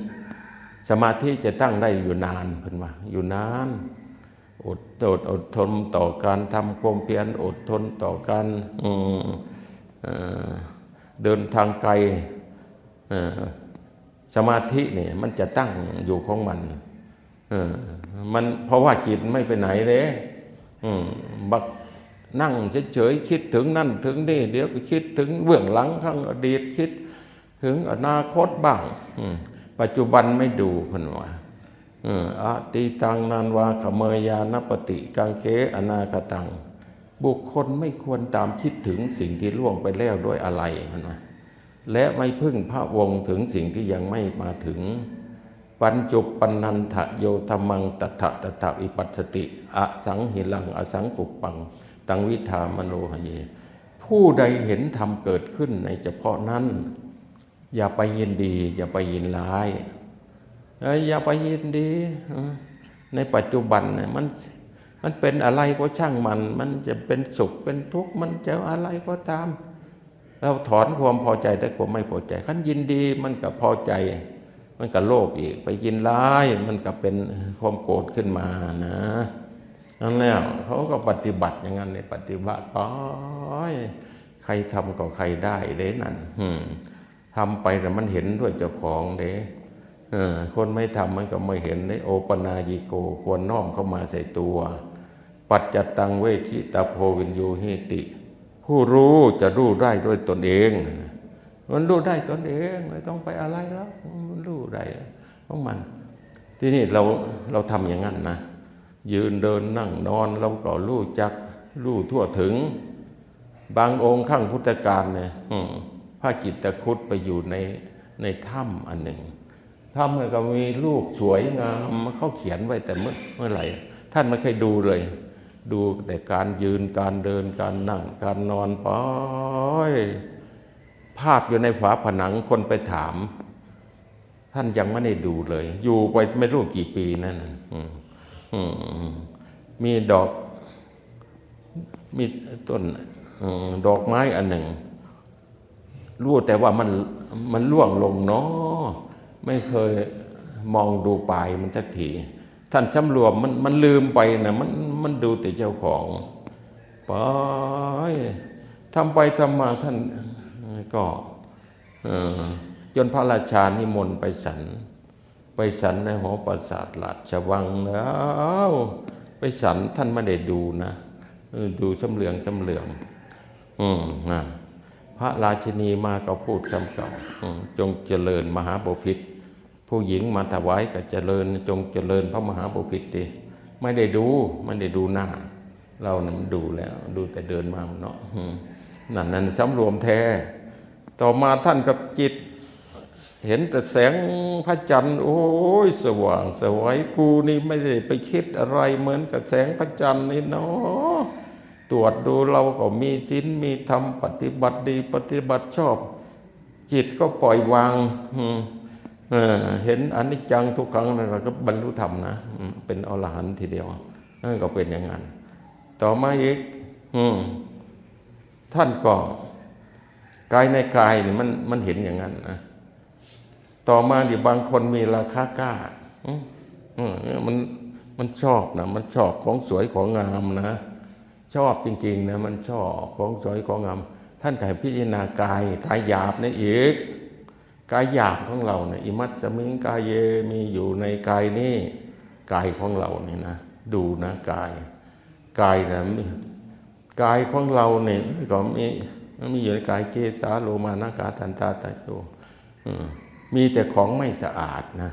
1สมาธิจะตั้งได้อยู่นานเพิ่นว่าอยู่นานอดทนต่อการทำความเพียรอดทนต่อการเดินทางไกลสมาธิเนี่ยมันจะตั้งอยู่ของมันเพราะว่าจิตไม่ไปไหนเลยบักนั่งเฉยๆคิดถึงนั่นถึงนี่เดี๋ยวก็คิดถึงเบื้องหลังข้างอดีตคิดถึงอนาคตบ้างปัจจุบันไม่ดูเพิ่นว่าอติตังนานวาขเมยานปฏิกังเขอนาคตังบุคคลไม่ควรตามคิดถึงสิ่งที่ล่วงไปแล้วด้วยอะไรมันว่าและไม่พึ่งพระวงศ์ถึงสิ่งที่ยังไม่มาถึงปัญจุปนันทะโยธรรมังตถะวิปัสสติอสังหิลังอสังกุปปังตังวิธามโนหเยผู้ใดเห็นธรรมเกิดขึ้นในเฉพาะนั้นอย่าไปยินดีอย่าไปยินร้ายอย่าไปยินดีในปัจจุบันเนี่ยมันเป็นอะไรก็ช่างมันจะเป็นสุขเป็นทุกข์มันจะอะไรก็ตามเราถอนความพอใจได้ความไม่พอใจขั้นยินดีมันก็พอใจมันก็โลภอีกไปยินร้ายมันก็เป็นความโกรธขึ้นมานะนั่นแล้วเขาก็ปฏิบัติอย่างนั้นในปฏิบัติไปใครทำก็ใครได้เด้นั่นทำไปแต่มันเห็นด้วยเจ้าของเด้คนไม่ทำมันก็ไม่เห็นได้โอปนายิโกควรน้อมเข้ามาใส่ตัวปัจจตังเวคิตาโพวินยูหิติผู้รู้จะรู้ได้ด้วยตนเองมันรู้ได้ตนเองไม่ต้องไปอะไรแล้วมันรู้ได้ของมันที่นี่เราทำอย่างนั้นนะยืนเดินนั่งนอนเราก็รู้จักรู้ทั่วถึงบางองค์ข้างพุทธกาลเนี่ยพระจิตรคุตไปอยู่ในถ้ำอันหนึ่งถ้ำก็มีรูปสวยงามเขาเขียนไว้แต่เมื่อไหร่ท่านไม่เคยดูเลย ดูแต่การยืนการเดินการนั่งการนอนไปภาพอยู่ในฝาผนังคนไปถามท่านยังไม่ได้ดูเลยอยู่ไปไม่รู้กี่ปีนั่นมีดอกมีต้นดอกไม้อันหนึ่งรู้แต่ว่ามันร่วงลงเนาะไม่เคยมองดูปลายมันสักทีท่านสำรวมมันลืมไปนะมันดูแต่เจ้าของไปทำไปทำมาท่านก็จนพระราชานิมนต์ไปฉันในหอปราสาทราชวังแล้วไปฉันท่านไม่ได้ดูนะดูสำเหลืองพระราชินีมาก็พูดคำเก่าจงเจริญมหาบพิตรผู้หญิงมาถวายก็เจริญจงเจริญพระมหาบพิตรดิไม่ได้ดูหน้าเรานะมันดูแล้วดูแต่เดินมาเนาะนั่นสำรวมแท้ต่อมาท่านกับจิตเห็นแต่แสงพระจันทร์โอ้ยสว่างสวยกูนี่ไม่ได้ไปคิดอะไรเหมือนกับแสงพระจันทร์นี่เนาะตรวจดูเราก็มีศีลมีธรรมปฏิบัติดีปฏิบัติชอบจิตก็ปล่อยวางเห็นอนิจจังทุกขังเราก็บรรลุธรรมนะเป็นอรหันต์ทีเดียวนั่นก็เป็นอย่างนั้นต่อมาอีกท่านก็กายในกายนี่มันเห็นอย่างนั้นนะต่อมาดิบางคนมีราคากล้ามันชอบนะมันชอบของสวยของงามนะชอบจริงๆนะมันชอบของสวยของงามท่านก็ให้พิจารณากายหยาบนี่อีกกายหยาบของเราเนี่ยอิมัตสมิงกายเยมีอยู่ในกายนี่กายของเราเนี่ยนะดูนะกายนะกายของเราเนี่ยก็มีอยู่ในกายเกสาโลมานากาทันตาตะโยมีแต่ของไม่สะอาดนะ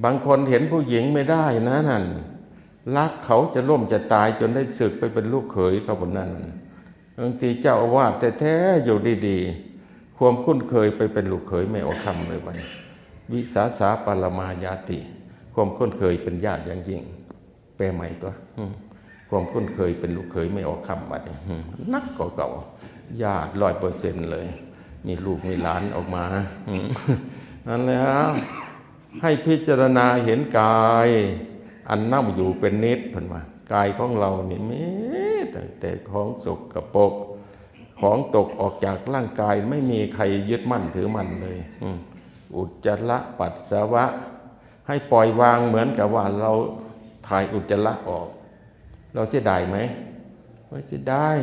บางคนเห็นผู้หญิงไม่ได้นะนั่นรักเขาจะล่มจะตายจนได้สึกไปเป็นลูกเขยเขาบนนั้นบางทีเจ้าอาวาสแท้ๆอยู่ดีๆความคุ้นเคยไปเป็นลูกเขยไม่ออกคำเลยวันวิสาสาปรมายาติความคุ้นเคยเป็นญาติอย่างยิ่งแปลใหม่ตัวความคุ้นเคยเป็นลูกเขยไม่ออกคำบัดนักกว่าเก่าญาติ100%เลยมีลูกมีหลานออกมานั่นแหละให้พิจารณาเห็นกายอันนั่งอยู่เป็นนิจเพิ่นว่ากายของเรานี่มีแต่ของสกปรกของตกออกจากร่างกายไม่มีใครยึดมั่นถือมั่นเลยอุจจาระปัสสาวะให้ปล่อยวางเหมือนกับว่าเราถ่ายอุจจาระออกเราเสียดายไหมไม่เสียดาย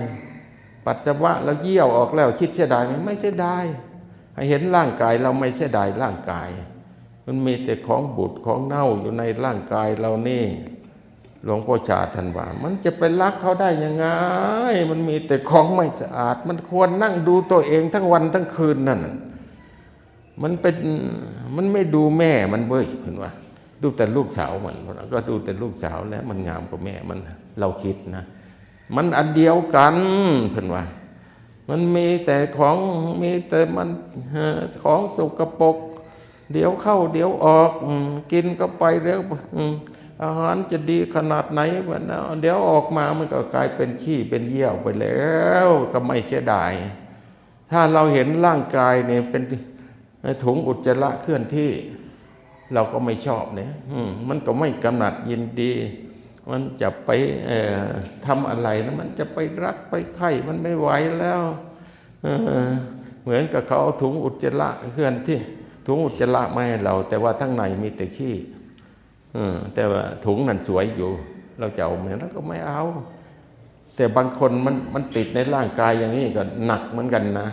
ปัสสาวะเราเยี่ยวออกแล้วคิดเสียดายไหมไม่เสียดายให้เห็นร่างกายเราไม่เสียดายร่างกายมันมีแต่ของบูดของเน่าอยู่ในร่างกายเรานี่หลวงพ่อชาท่านว่ามันจะไปรักเขาได้ยังไงมันมีแต่ของไม่สะอาดมันควรนั่งดูตัวเองทั้งวันทั้งคืนนั่นมันไม่ดูแม่มันเว้ยเห็นว่าดูแต่ลูกสาวมันก็ดูแต่ลูกสาวแล้วมันงามกว่าแม่มันเราคิดนะมันอันเดียวกันเพิ่นว่ามันมีแต่มันของสกปรกเดี๋ยวเข้าเดี๋ยวออกกินก็ไปเดี๋ยวอาหารจะดีขนาดไหนเดี๋ยวออกมามันก็กลายเป็นขี้เป็นเยี่ยวไปแล้วก็ไม่เสียดายถ้าเราเห็นร่างกายเนี่ยเป็นถุงอุจจาระเคลื่อนที่เราก็ไม่ชอบเนี่ยมันก็ไม่กำหนัดยินดีมันจะไปทำอะไรนะมันจะไปรักไปใคร่มันไม่ไหวแล้วเหมือนกับเขาเอาถุงอุจจาระเคลื่อนที่ถุงอุจจาระมาให้เราแต่ว่าทั้งในมีแต่ขี้แต่ว่าถุงนั้นสวยอยู่เราจะเอาไหมแล้วก็ไม่เอาแต่บางคนมันติดในร่างกายอย่างนี้ก็หนักเหมือนกันนะ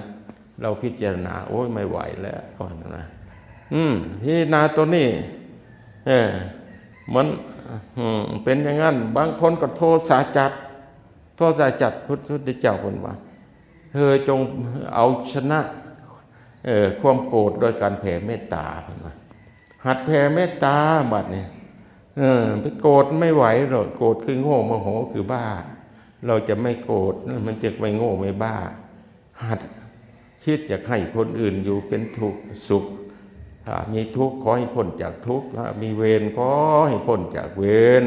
เราพิจารณาโอ้ยไม่ไหวแล้วก่อนนะพิจารณาตัวนี้มันเป็นอย่างนั้นบางคนก็โทสะจัดพุทธเจ้าคนว่าเธอจงเอาชนะความโกรธโดยการแผ่เมตตาหัดแผ่เมตตาบัดเนี่ยไปโกรธไม่ไหวหรอกโกรธคือโง่โมโหคือบ้าเราจะไม่โกรธมันจะไม่โง่ไม่บ้าหัดคิดจะให้คนอื่นอยู่เป็นทุกข์สุขถ้ามีทุกข์ขอให้พ้นจากทุกข์ถ้ามีเวรขอให้พ้นจากเวร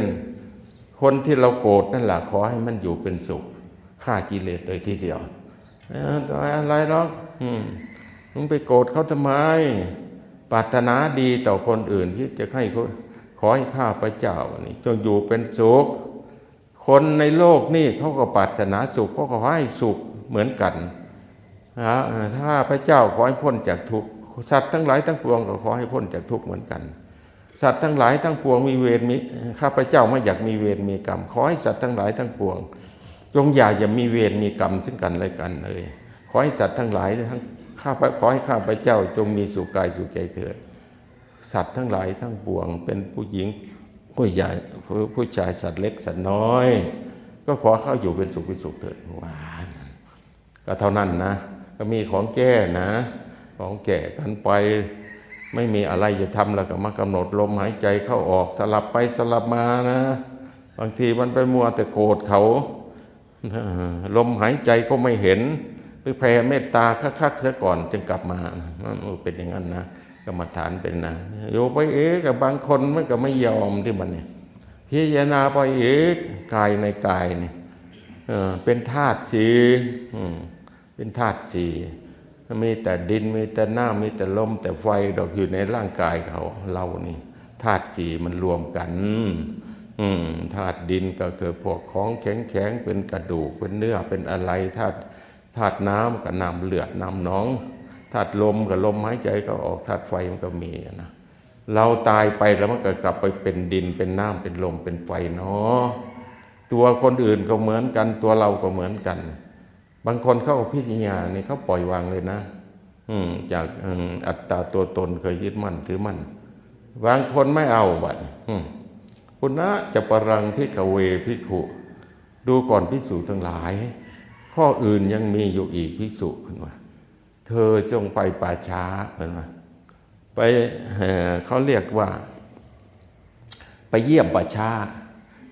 ค คนที่เราโกรธนั่นแหละขอให้มันอยู่เป็นสุขฆ่ากิเลสเลยทีเดียวตัวอะไรหรอกมึงไปโกรธเขาทำไมปรารถนาดีต่อคนอื่นที่จะให้เขาขอให้ข้าพระเจ้านี่จงอยู่เป็นสุขคนในโลกนี่เขาก็ปรารถนาสุขเขาก็ขอให้สุขเหมือนกันถ้าพระเจ้าขอให้พ้นจากทุกข์สัตว์ทั้งหลายทั้งปวงก็ขอให้พ้นจากทุกข์เหมือนกันสัตว์ทั้งหลายทั้งปวงมีเวรมีข้าพระเจ้าไม่อยากมีเวรมีกรรมขอให้สัตว์ทั้งหลายทั้งปวงจงอย่ามีเวรมีกรรมซึ่งกันและกันเลยขอให้สัตว์ทั้งหลายทั้งขอให้ข้าพระเจ้าจงมีสุขกายสุขใจเถิดสัตว์ทั้งหลายทั้งปวงเป็นผู้หญิงผู้ใหญ่ผู้ชายสัตว์เล็กสัตว์น้อยก็ขอเขาอยู่เป็นสุขเป็นสุขเถิดหวานก็เท่านั้นนะก็มีของแก้นะของแก่กันไปไม่มีอะไรจะทำแล้วก็มากำหนดลมหายใจเข้าออกสลับไปสลับมานะบางทีมันไปมัวแต่โกรธเขาลมหายใจก็ไม่เห็นไปแผ่เมตตาคักๆซะก่อนจึงกลับมาเป็นอย่างนั้นนะกรรมฐานเป็นนะอยู่ไปเองกับบางคนมันก็ไม่ยอมที่มันเนี่ยพิจารณาไปเองกายในกายนี่เป็นธาตุสี่เป็นธาตุสี่มีแต่ดินมีแต่น้ำมีแต่ลมแต่ไฟดอกอยู่ในร่างกายเรานี่ธาตุสี่มันรวมกันธาตุดินก็คือพวกของแข็งเป็นกระดูกเป็นเนื้อเป็นอะไรธาตุน้ำก็น้ำเลือดน้ำหนองธาตุลมก็ลมหายใจก็ออกธาตุไฟมันก็มีนะเราตายไปแล้วมันก็กลับไปเป็นดินเป็นน้ำเป็นลมเป็นไฟเนาะตัวคนอื่นก็เหมือนกันตัวเราก็เหมือนกันบางคนเขาพิจารณาเนี่ยเขาปล่อยวางเลยนะจากอัตตาตัวตนเคยยึดมั่นถือมั่นบางคนไม่เอาบัดปุณณะจะปรังภิกขเวภิกขุดูก่อนภิกษุทั้งหลายข้ออื่นยังมีอยู่อีกภิกษุเพิ่นว่าเธอจงไปป่าช้าเพิ่นว่าไปเขาเรียกว่าไปเยี่ยมป่าช้า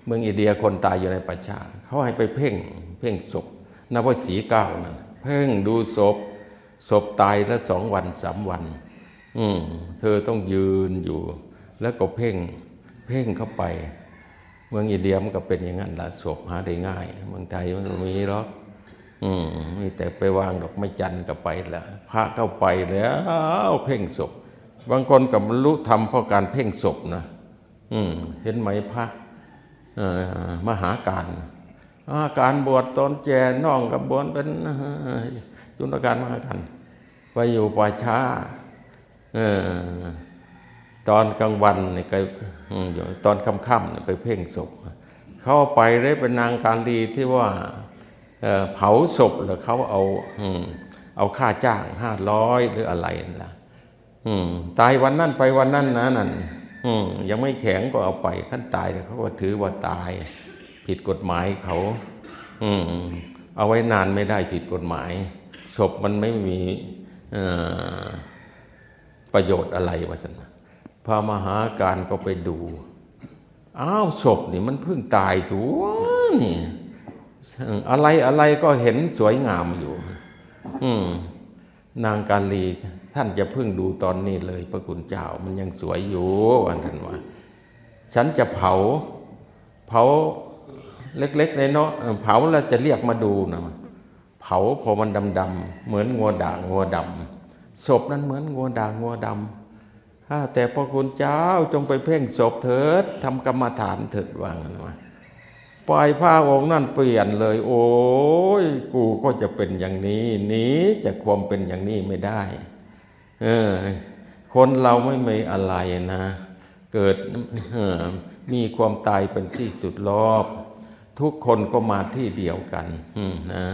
เมืองอินเดียคนตายอยู่ในป่าช้าเขาให้ไปเพ่งศพนับว่าสีเก้านั่นเพ่งดูศพตายแล้ว2 วัน3 วันเธอต้องยืนอยู่แล้วก็เพ่งเข้าไปเมืองอินเดียมันก็เป็นอย่างนั้นละศพหาได้ง่ายเมืองไทยมันก็มีหรอกมีแต่ไปวางดอกไม้จันทร์ก็ไปแล้วพระเข้าไปแล้วเพ่งศพบางคนก็บรรลุธรรมเพราะการเพ่งศพนะเห็นไหมพระมหาการบวชตอนแก่น้องกับบวชเป็นจุลการมหาการไปอยู่ป่าช้าตอนกลางวันนี่ก็ตอนค่ำๆไปเพ่งศพเข้าไปได้เป็นนางการลีที่ว่าเผาศพแล้วเขาเอาค่าจ้าง500หรืออะไรนั่นล่ะตายวันนั้นไปวันนั้นนะนั่นยังไม่แข็งก็เอาไปขั้นตายเขาก็ถือว่าตายผิดกฎหมายเขาเอาไว้นานไม่ได้ผิดกฎหมายศพมันไม่มีประโยชน์อะไรวะสันพระมหาการก็ไปดูอ้าวศพนี่มันเพิ่งตายตัวนี่อะไรก็เห็นสวยงามอยู่นางกาลีท่านจะเพิ่งดูตอนนี้เลยพระคุณเจ้ามันยังสวยอยู่วันท่านว่าฉันจะเผาเล็กๆในเนาะเผาแล้วจะเรียกมาดูนะเผาพอมันดำๆเหมือนงัวด่างงัวดำศพนั้นเหมือนงัวด่างงัวดำแต่พระคุณเจ้าจงไปเพ่งศพเถิดทำกรรมฐานเถิดว่างั้นว่าปล่อยผ้าองค์นั่นเปลี่ยนเลยโอ้ยกูก็จะเป็นอย่างนี้หนีจากความเป็นอย่างนี้ไม่ได้คนเราไม่มีอะไรนะเกิดมีความตายเป็นที่สุดรอบทุกคนก็มาที่เดียวกันนะ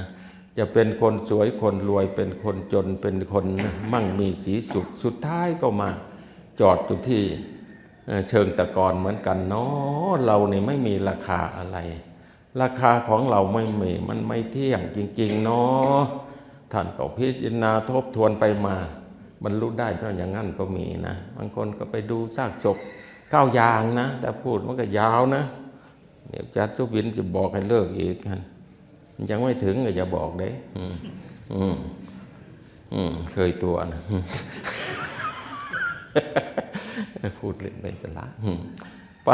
จะเป็นคนสวยคนรวยเป็นคนจนเป็นคนมั่งมีสีสุขสุดท้ายก็มาจอดอยู่ที่เชิงตะกอนเหมือนกันเนาะเรานี่ไม่มีราคาอะไรราคาของเราไม่มีมันไม่เที่ยงจริงๆเนาะท่านก็พิจารณาทบทวนไปมาบรรลุได้เพราะอย่างนั้นก็มีนะบางคนก็ไปดูซากศพ9 อย่างนะแต่พูดมันก็ยาวนะเดี๋ยวอาจารย์สุบินจะบอกให้เลิกอีกยังไม่ถึงก็อย่าบอกเด้เคยตัวนะพูดเล่นในสาระไป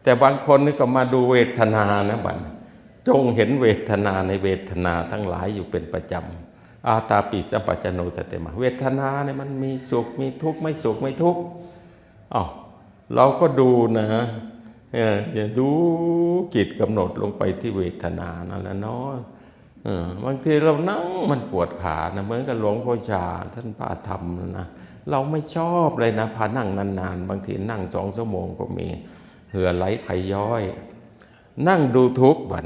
แต่บางคนนี่ก็มาดูเวทนานะบัดจงเห็นเวทนาในเวทนาทั้งหลายอยู่เป็นประจำอาตาปิสัมปชัญโนสติมาเวทนาเนี่ยมันมีสุขมีทุกข์ไม่สุขไม่ทุกข์เราก็ดูนะอย่าดูจิตกำหนดลงไปที่เวทนานั่นแหละเนาะบางทีเรานั่งมันปวดขานะเหมือนกับหลวงพ่อชาท่านพาทำนะเราไม่ชอบเลยนะพานั่งนานๆบางทีนั่ง2 ชั่วโมงก็มีเหื่อไหลไขย้อยนั่งดูทุกข์บัด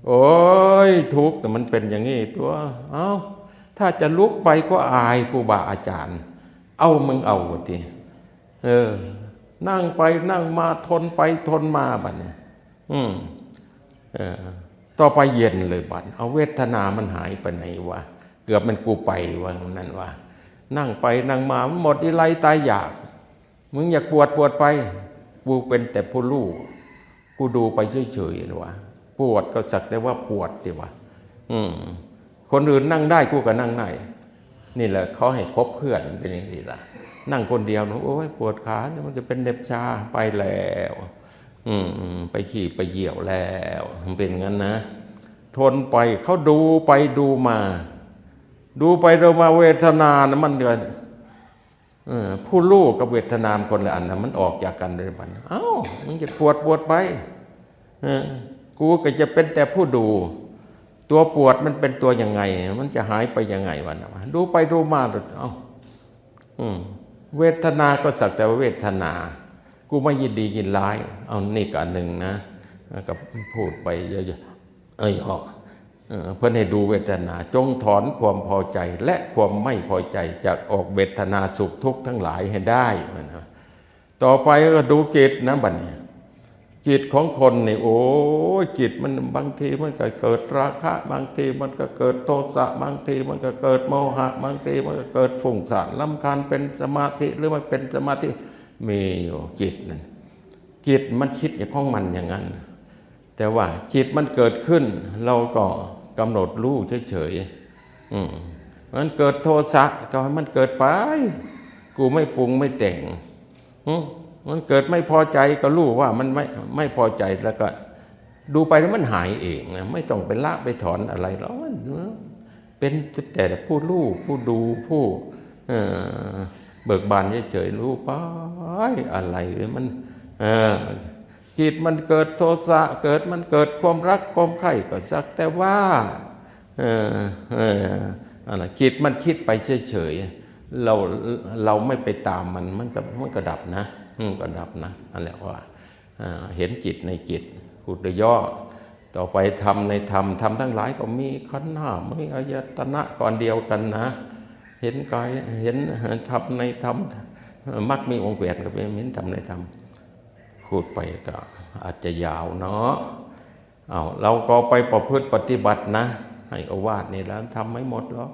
โอ้ยทุกข์แต่มันเป็นอย่างนี้ตัวถ้าจะลุกไปก็อายครูบาอาจารย์มึงเอาทีนั่งไปนั่งมาทนไปทนมาบัดเนี่ยต่อไปเย็นเลยบัดเอาเวทนามันหายไปไหนวะเกือบมันกูไปว่านั่นว่านั่งไปนั่งมาหมดอีไรตายอยากมึงอยากปวดไปกูเป็นแต่ผู้รู้กูดูไปเฉยๆหรือวะปวดก็สักแต่ว่าปวดดิวะคนอื่นนั่งได้กูก็นั่งได้นี่แหละเขาให้คบเพื่อนเป็นอย่างนี้ล่ะนั่งคนเดียวโอ้ยปวดขาเนี่ยมันจะเป็นเน็บชาไปแล้วไปขี่ไปเหี่ยวแล้วมันเป็นงั้นนะทนไปเขาดูไปดูมาเวทนานะมันเดือดผู้รู้กับเวทนามคนละอันนะมันออกจากกันเลยบัดมึงจะปวดไปกูก็จะเป็นแต่ผู้ดูตัวปวดมันเป็นตัวยังไงมันจะหายไปยังไงวะนะดูไปดูมาเวทนาก็สักแต่ว่าเวทนากูไม่ยินดียินร้ายนี่ก็อันหนึ่งนะก็พูดไปเยอะๆเพื่อให้ดูเวทนาจงถอนความพอใจและความไม่พอใจจากออกเวทนาสุขทุกข์ทั้งหลายให้ได้นะต่อไปก็ดูจิตนะบัดนี้จิตของคนนี่โอ้จิตมันบางทีมันก็เกิดราคะบางทีมันก็เกิดโทสะบางทีมันก็เกิดโมหะบางทีมันก็เกิดฟุ้งซ่านรำคาญเป็นสมาธิหรือไม่เป็นสมาธิมีอยู่จิตนั่นจิตมันคิดอย่างของมันอย่างนั้นแต่ว่าจิตมันเกิดขึ้นเราก็กำหนดรู้เฉยๆมันเกิดโทสะก็ให้มันเกิดไปกูไม่ปรุงไม่แต่งมันเกิดไม่พอใจก็รู้ว่ามันไม่พอใจแล้วก็ดูไปแล้วมันหายเองนะไม่ต้องไปละไปถอนอะไรหรอกเป็นแต่ผู้รู้ผู้ดูผู้เบิกบานเฉยๆรู้ไปอะไรมันจิตมันเกิดโทสะมันเกิดความรักความใคร่ก็สักแต่ว่าจิตมันคิดไปเฉยๆเราไม่ไปตามมันก็ดับนะก็ดับนะนั่นแหละว่าเห็นจิตในจิตพูดโดยย่อต่อไปธรรมในธรรมทั้งหลายก็มีขันธ์ห้ามีอายตนะก่อนเดียวกันนะเห็นกายเห็นธรรมในธรรมมักมีองค์แปดก็เป็นเห็นธรรมในธรรมพูดไปก็อาจจะยาวเนาะเราก็ไปประพฤติปฏิบัตินะให้อาวาสนี่แล้วทำไม่หมดหรอก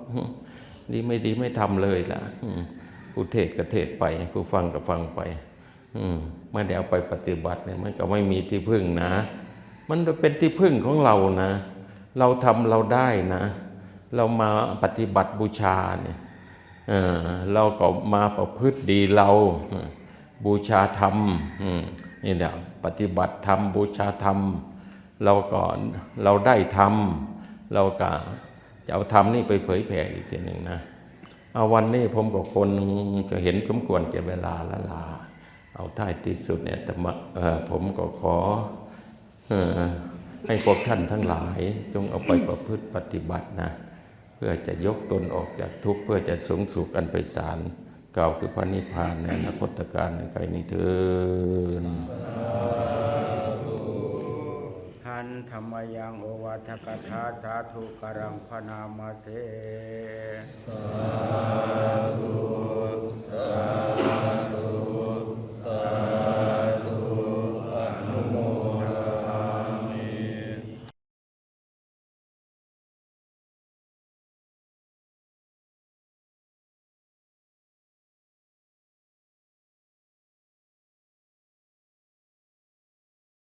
ดีไม่ดีไม่ทำเลยล่ะผู้เทศก็เทศไปผู้ฟังก็ฟังไปไม่ได้เอาไปปฏิบัติเนี่ยมันก็ไม่มีที่พึ่งนะมันเป็นที่พึ่งของเรานะเราทำเราได้นะเรามาปฏิบัติบูชาเนี่ยเราก็มาประพฤติดีเราบูชาธรรมนี่แหละปฏิบัติธรรมบูชาธรรมเราได้ธรรมเราก็จะเอาธรรมนี่ไปเผยแผ่อีกทีหนึ่งนะวันนี้ผมกับคนจะเห็นสมควรแก่เวลาละลาเอาท้ายที่สุดเนี่ยแต่ผมก็ขอให้พวกท่านทั้งหลายจงเอาไปประพฤติปฏิบัตินะเพื่อจะยกตนออกจากทุกข์เพื่อจะสูงสู่กันไปศาลกล่าวคือพระนิพพานในอนาคตการในไกลนี้เถิดหันธรรมยังโอวาทกถาสาธุกรังพนามาเสสาธุสาธุ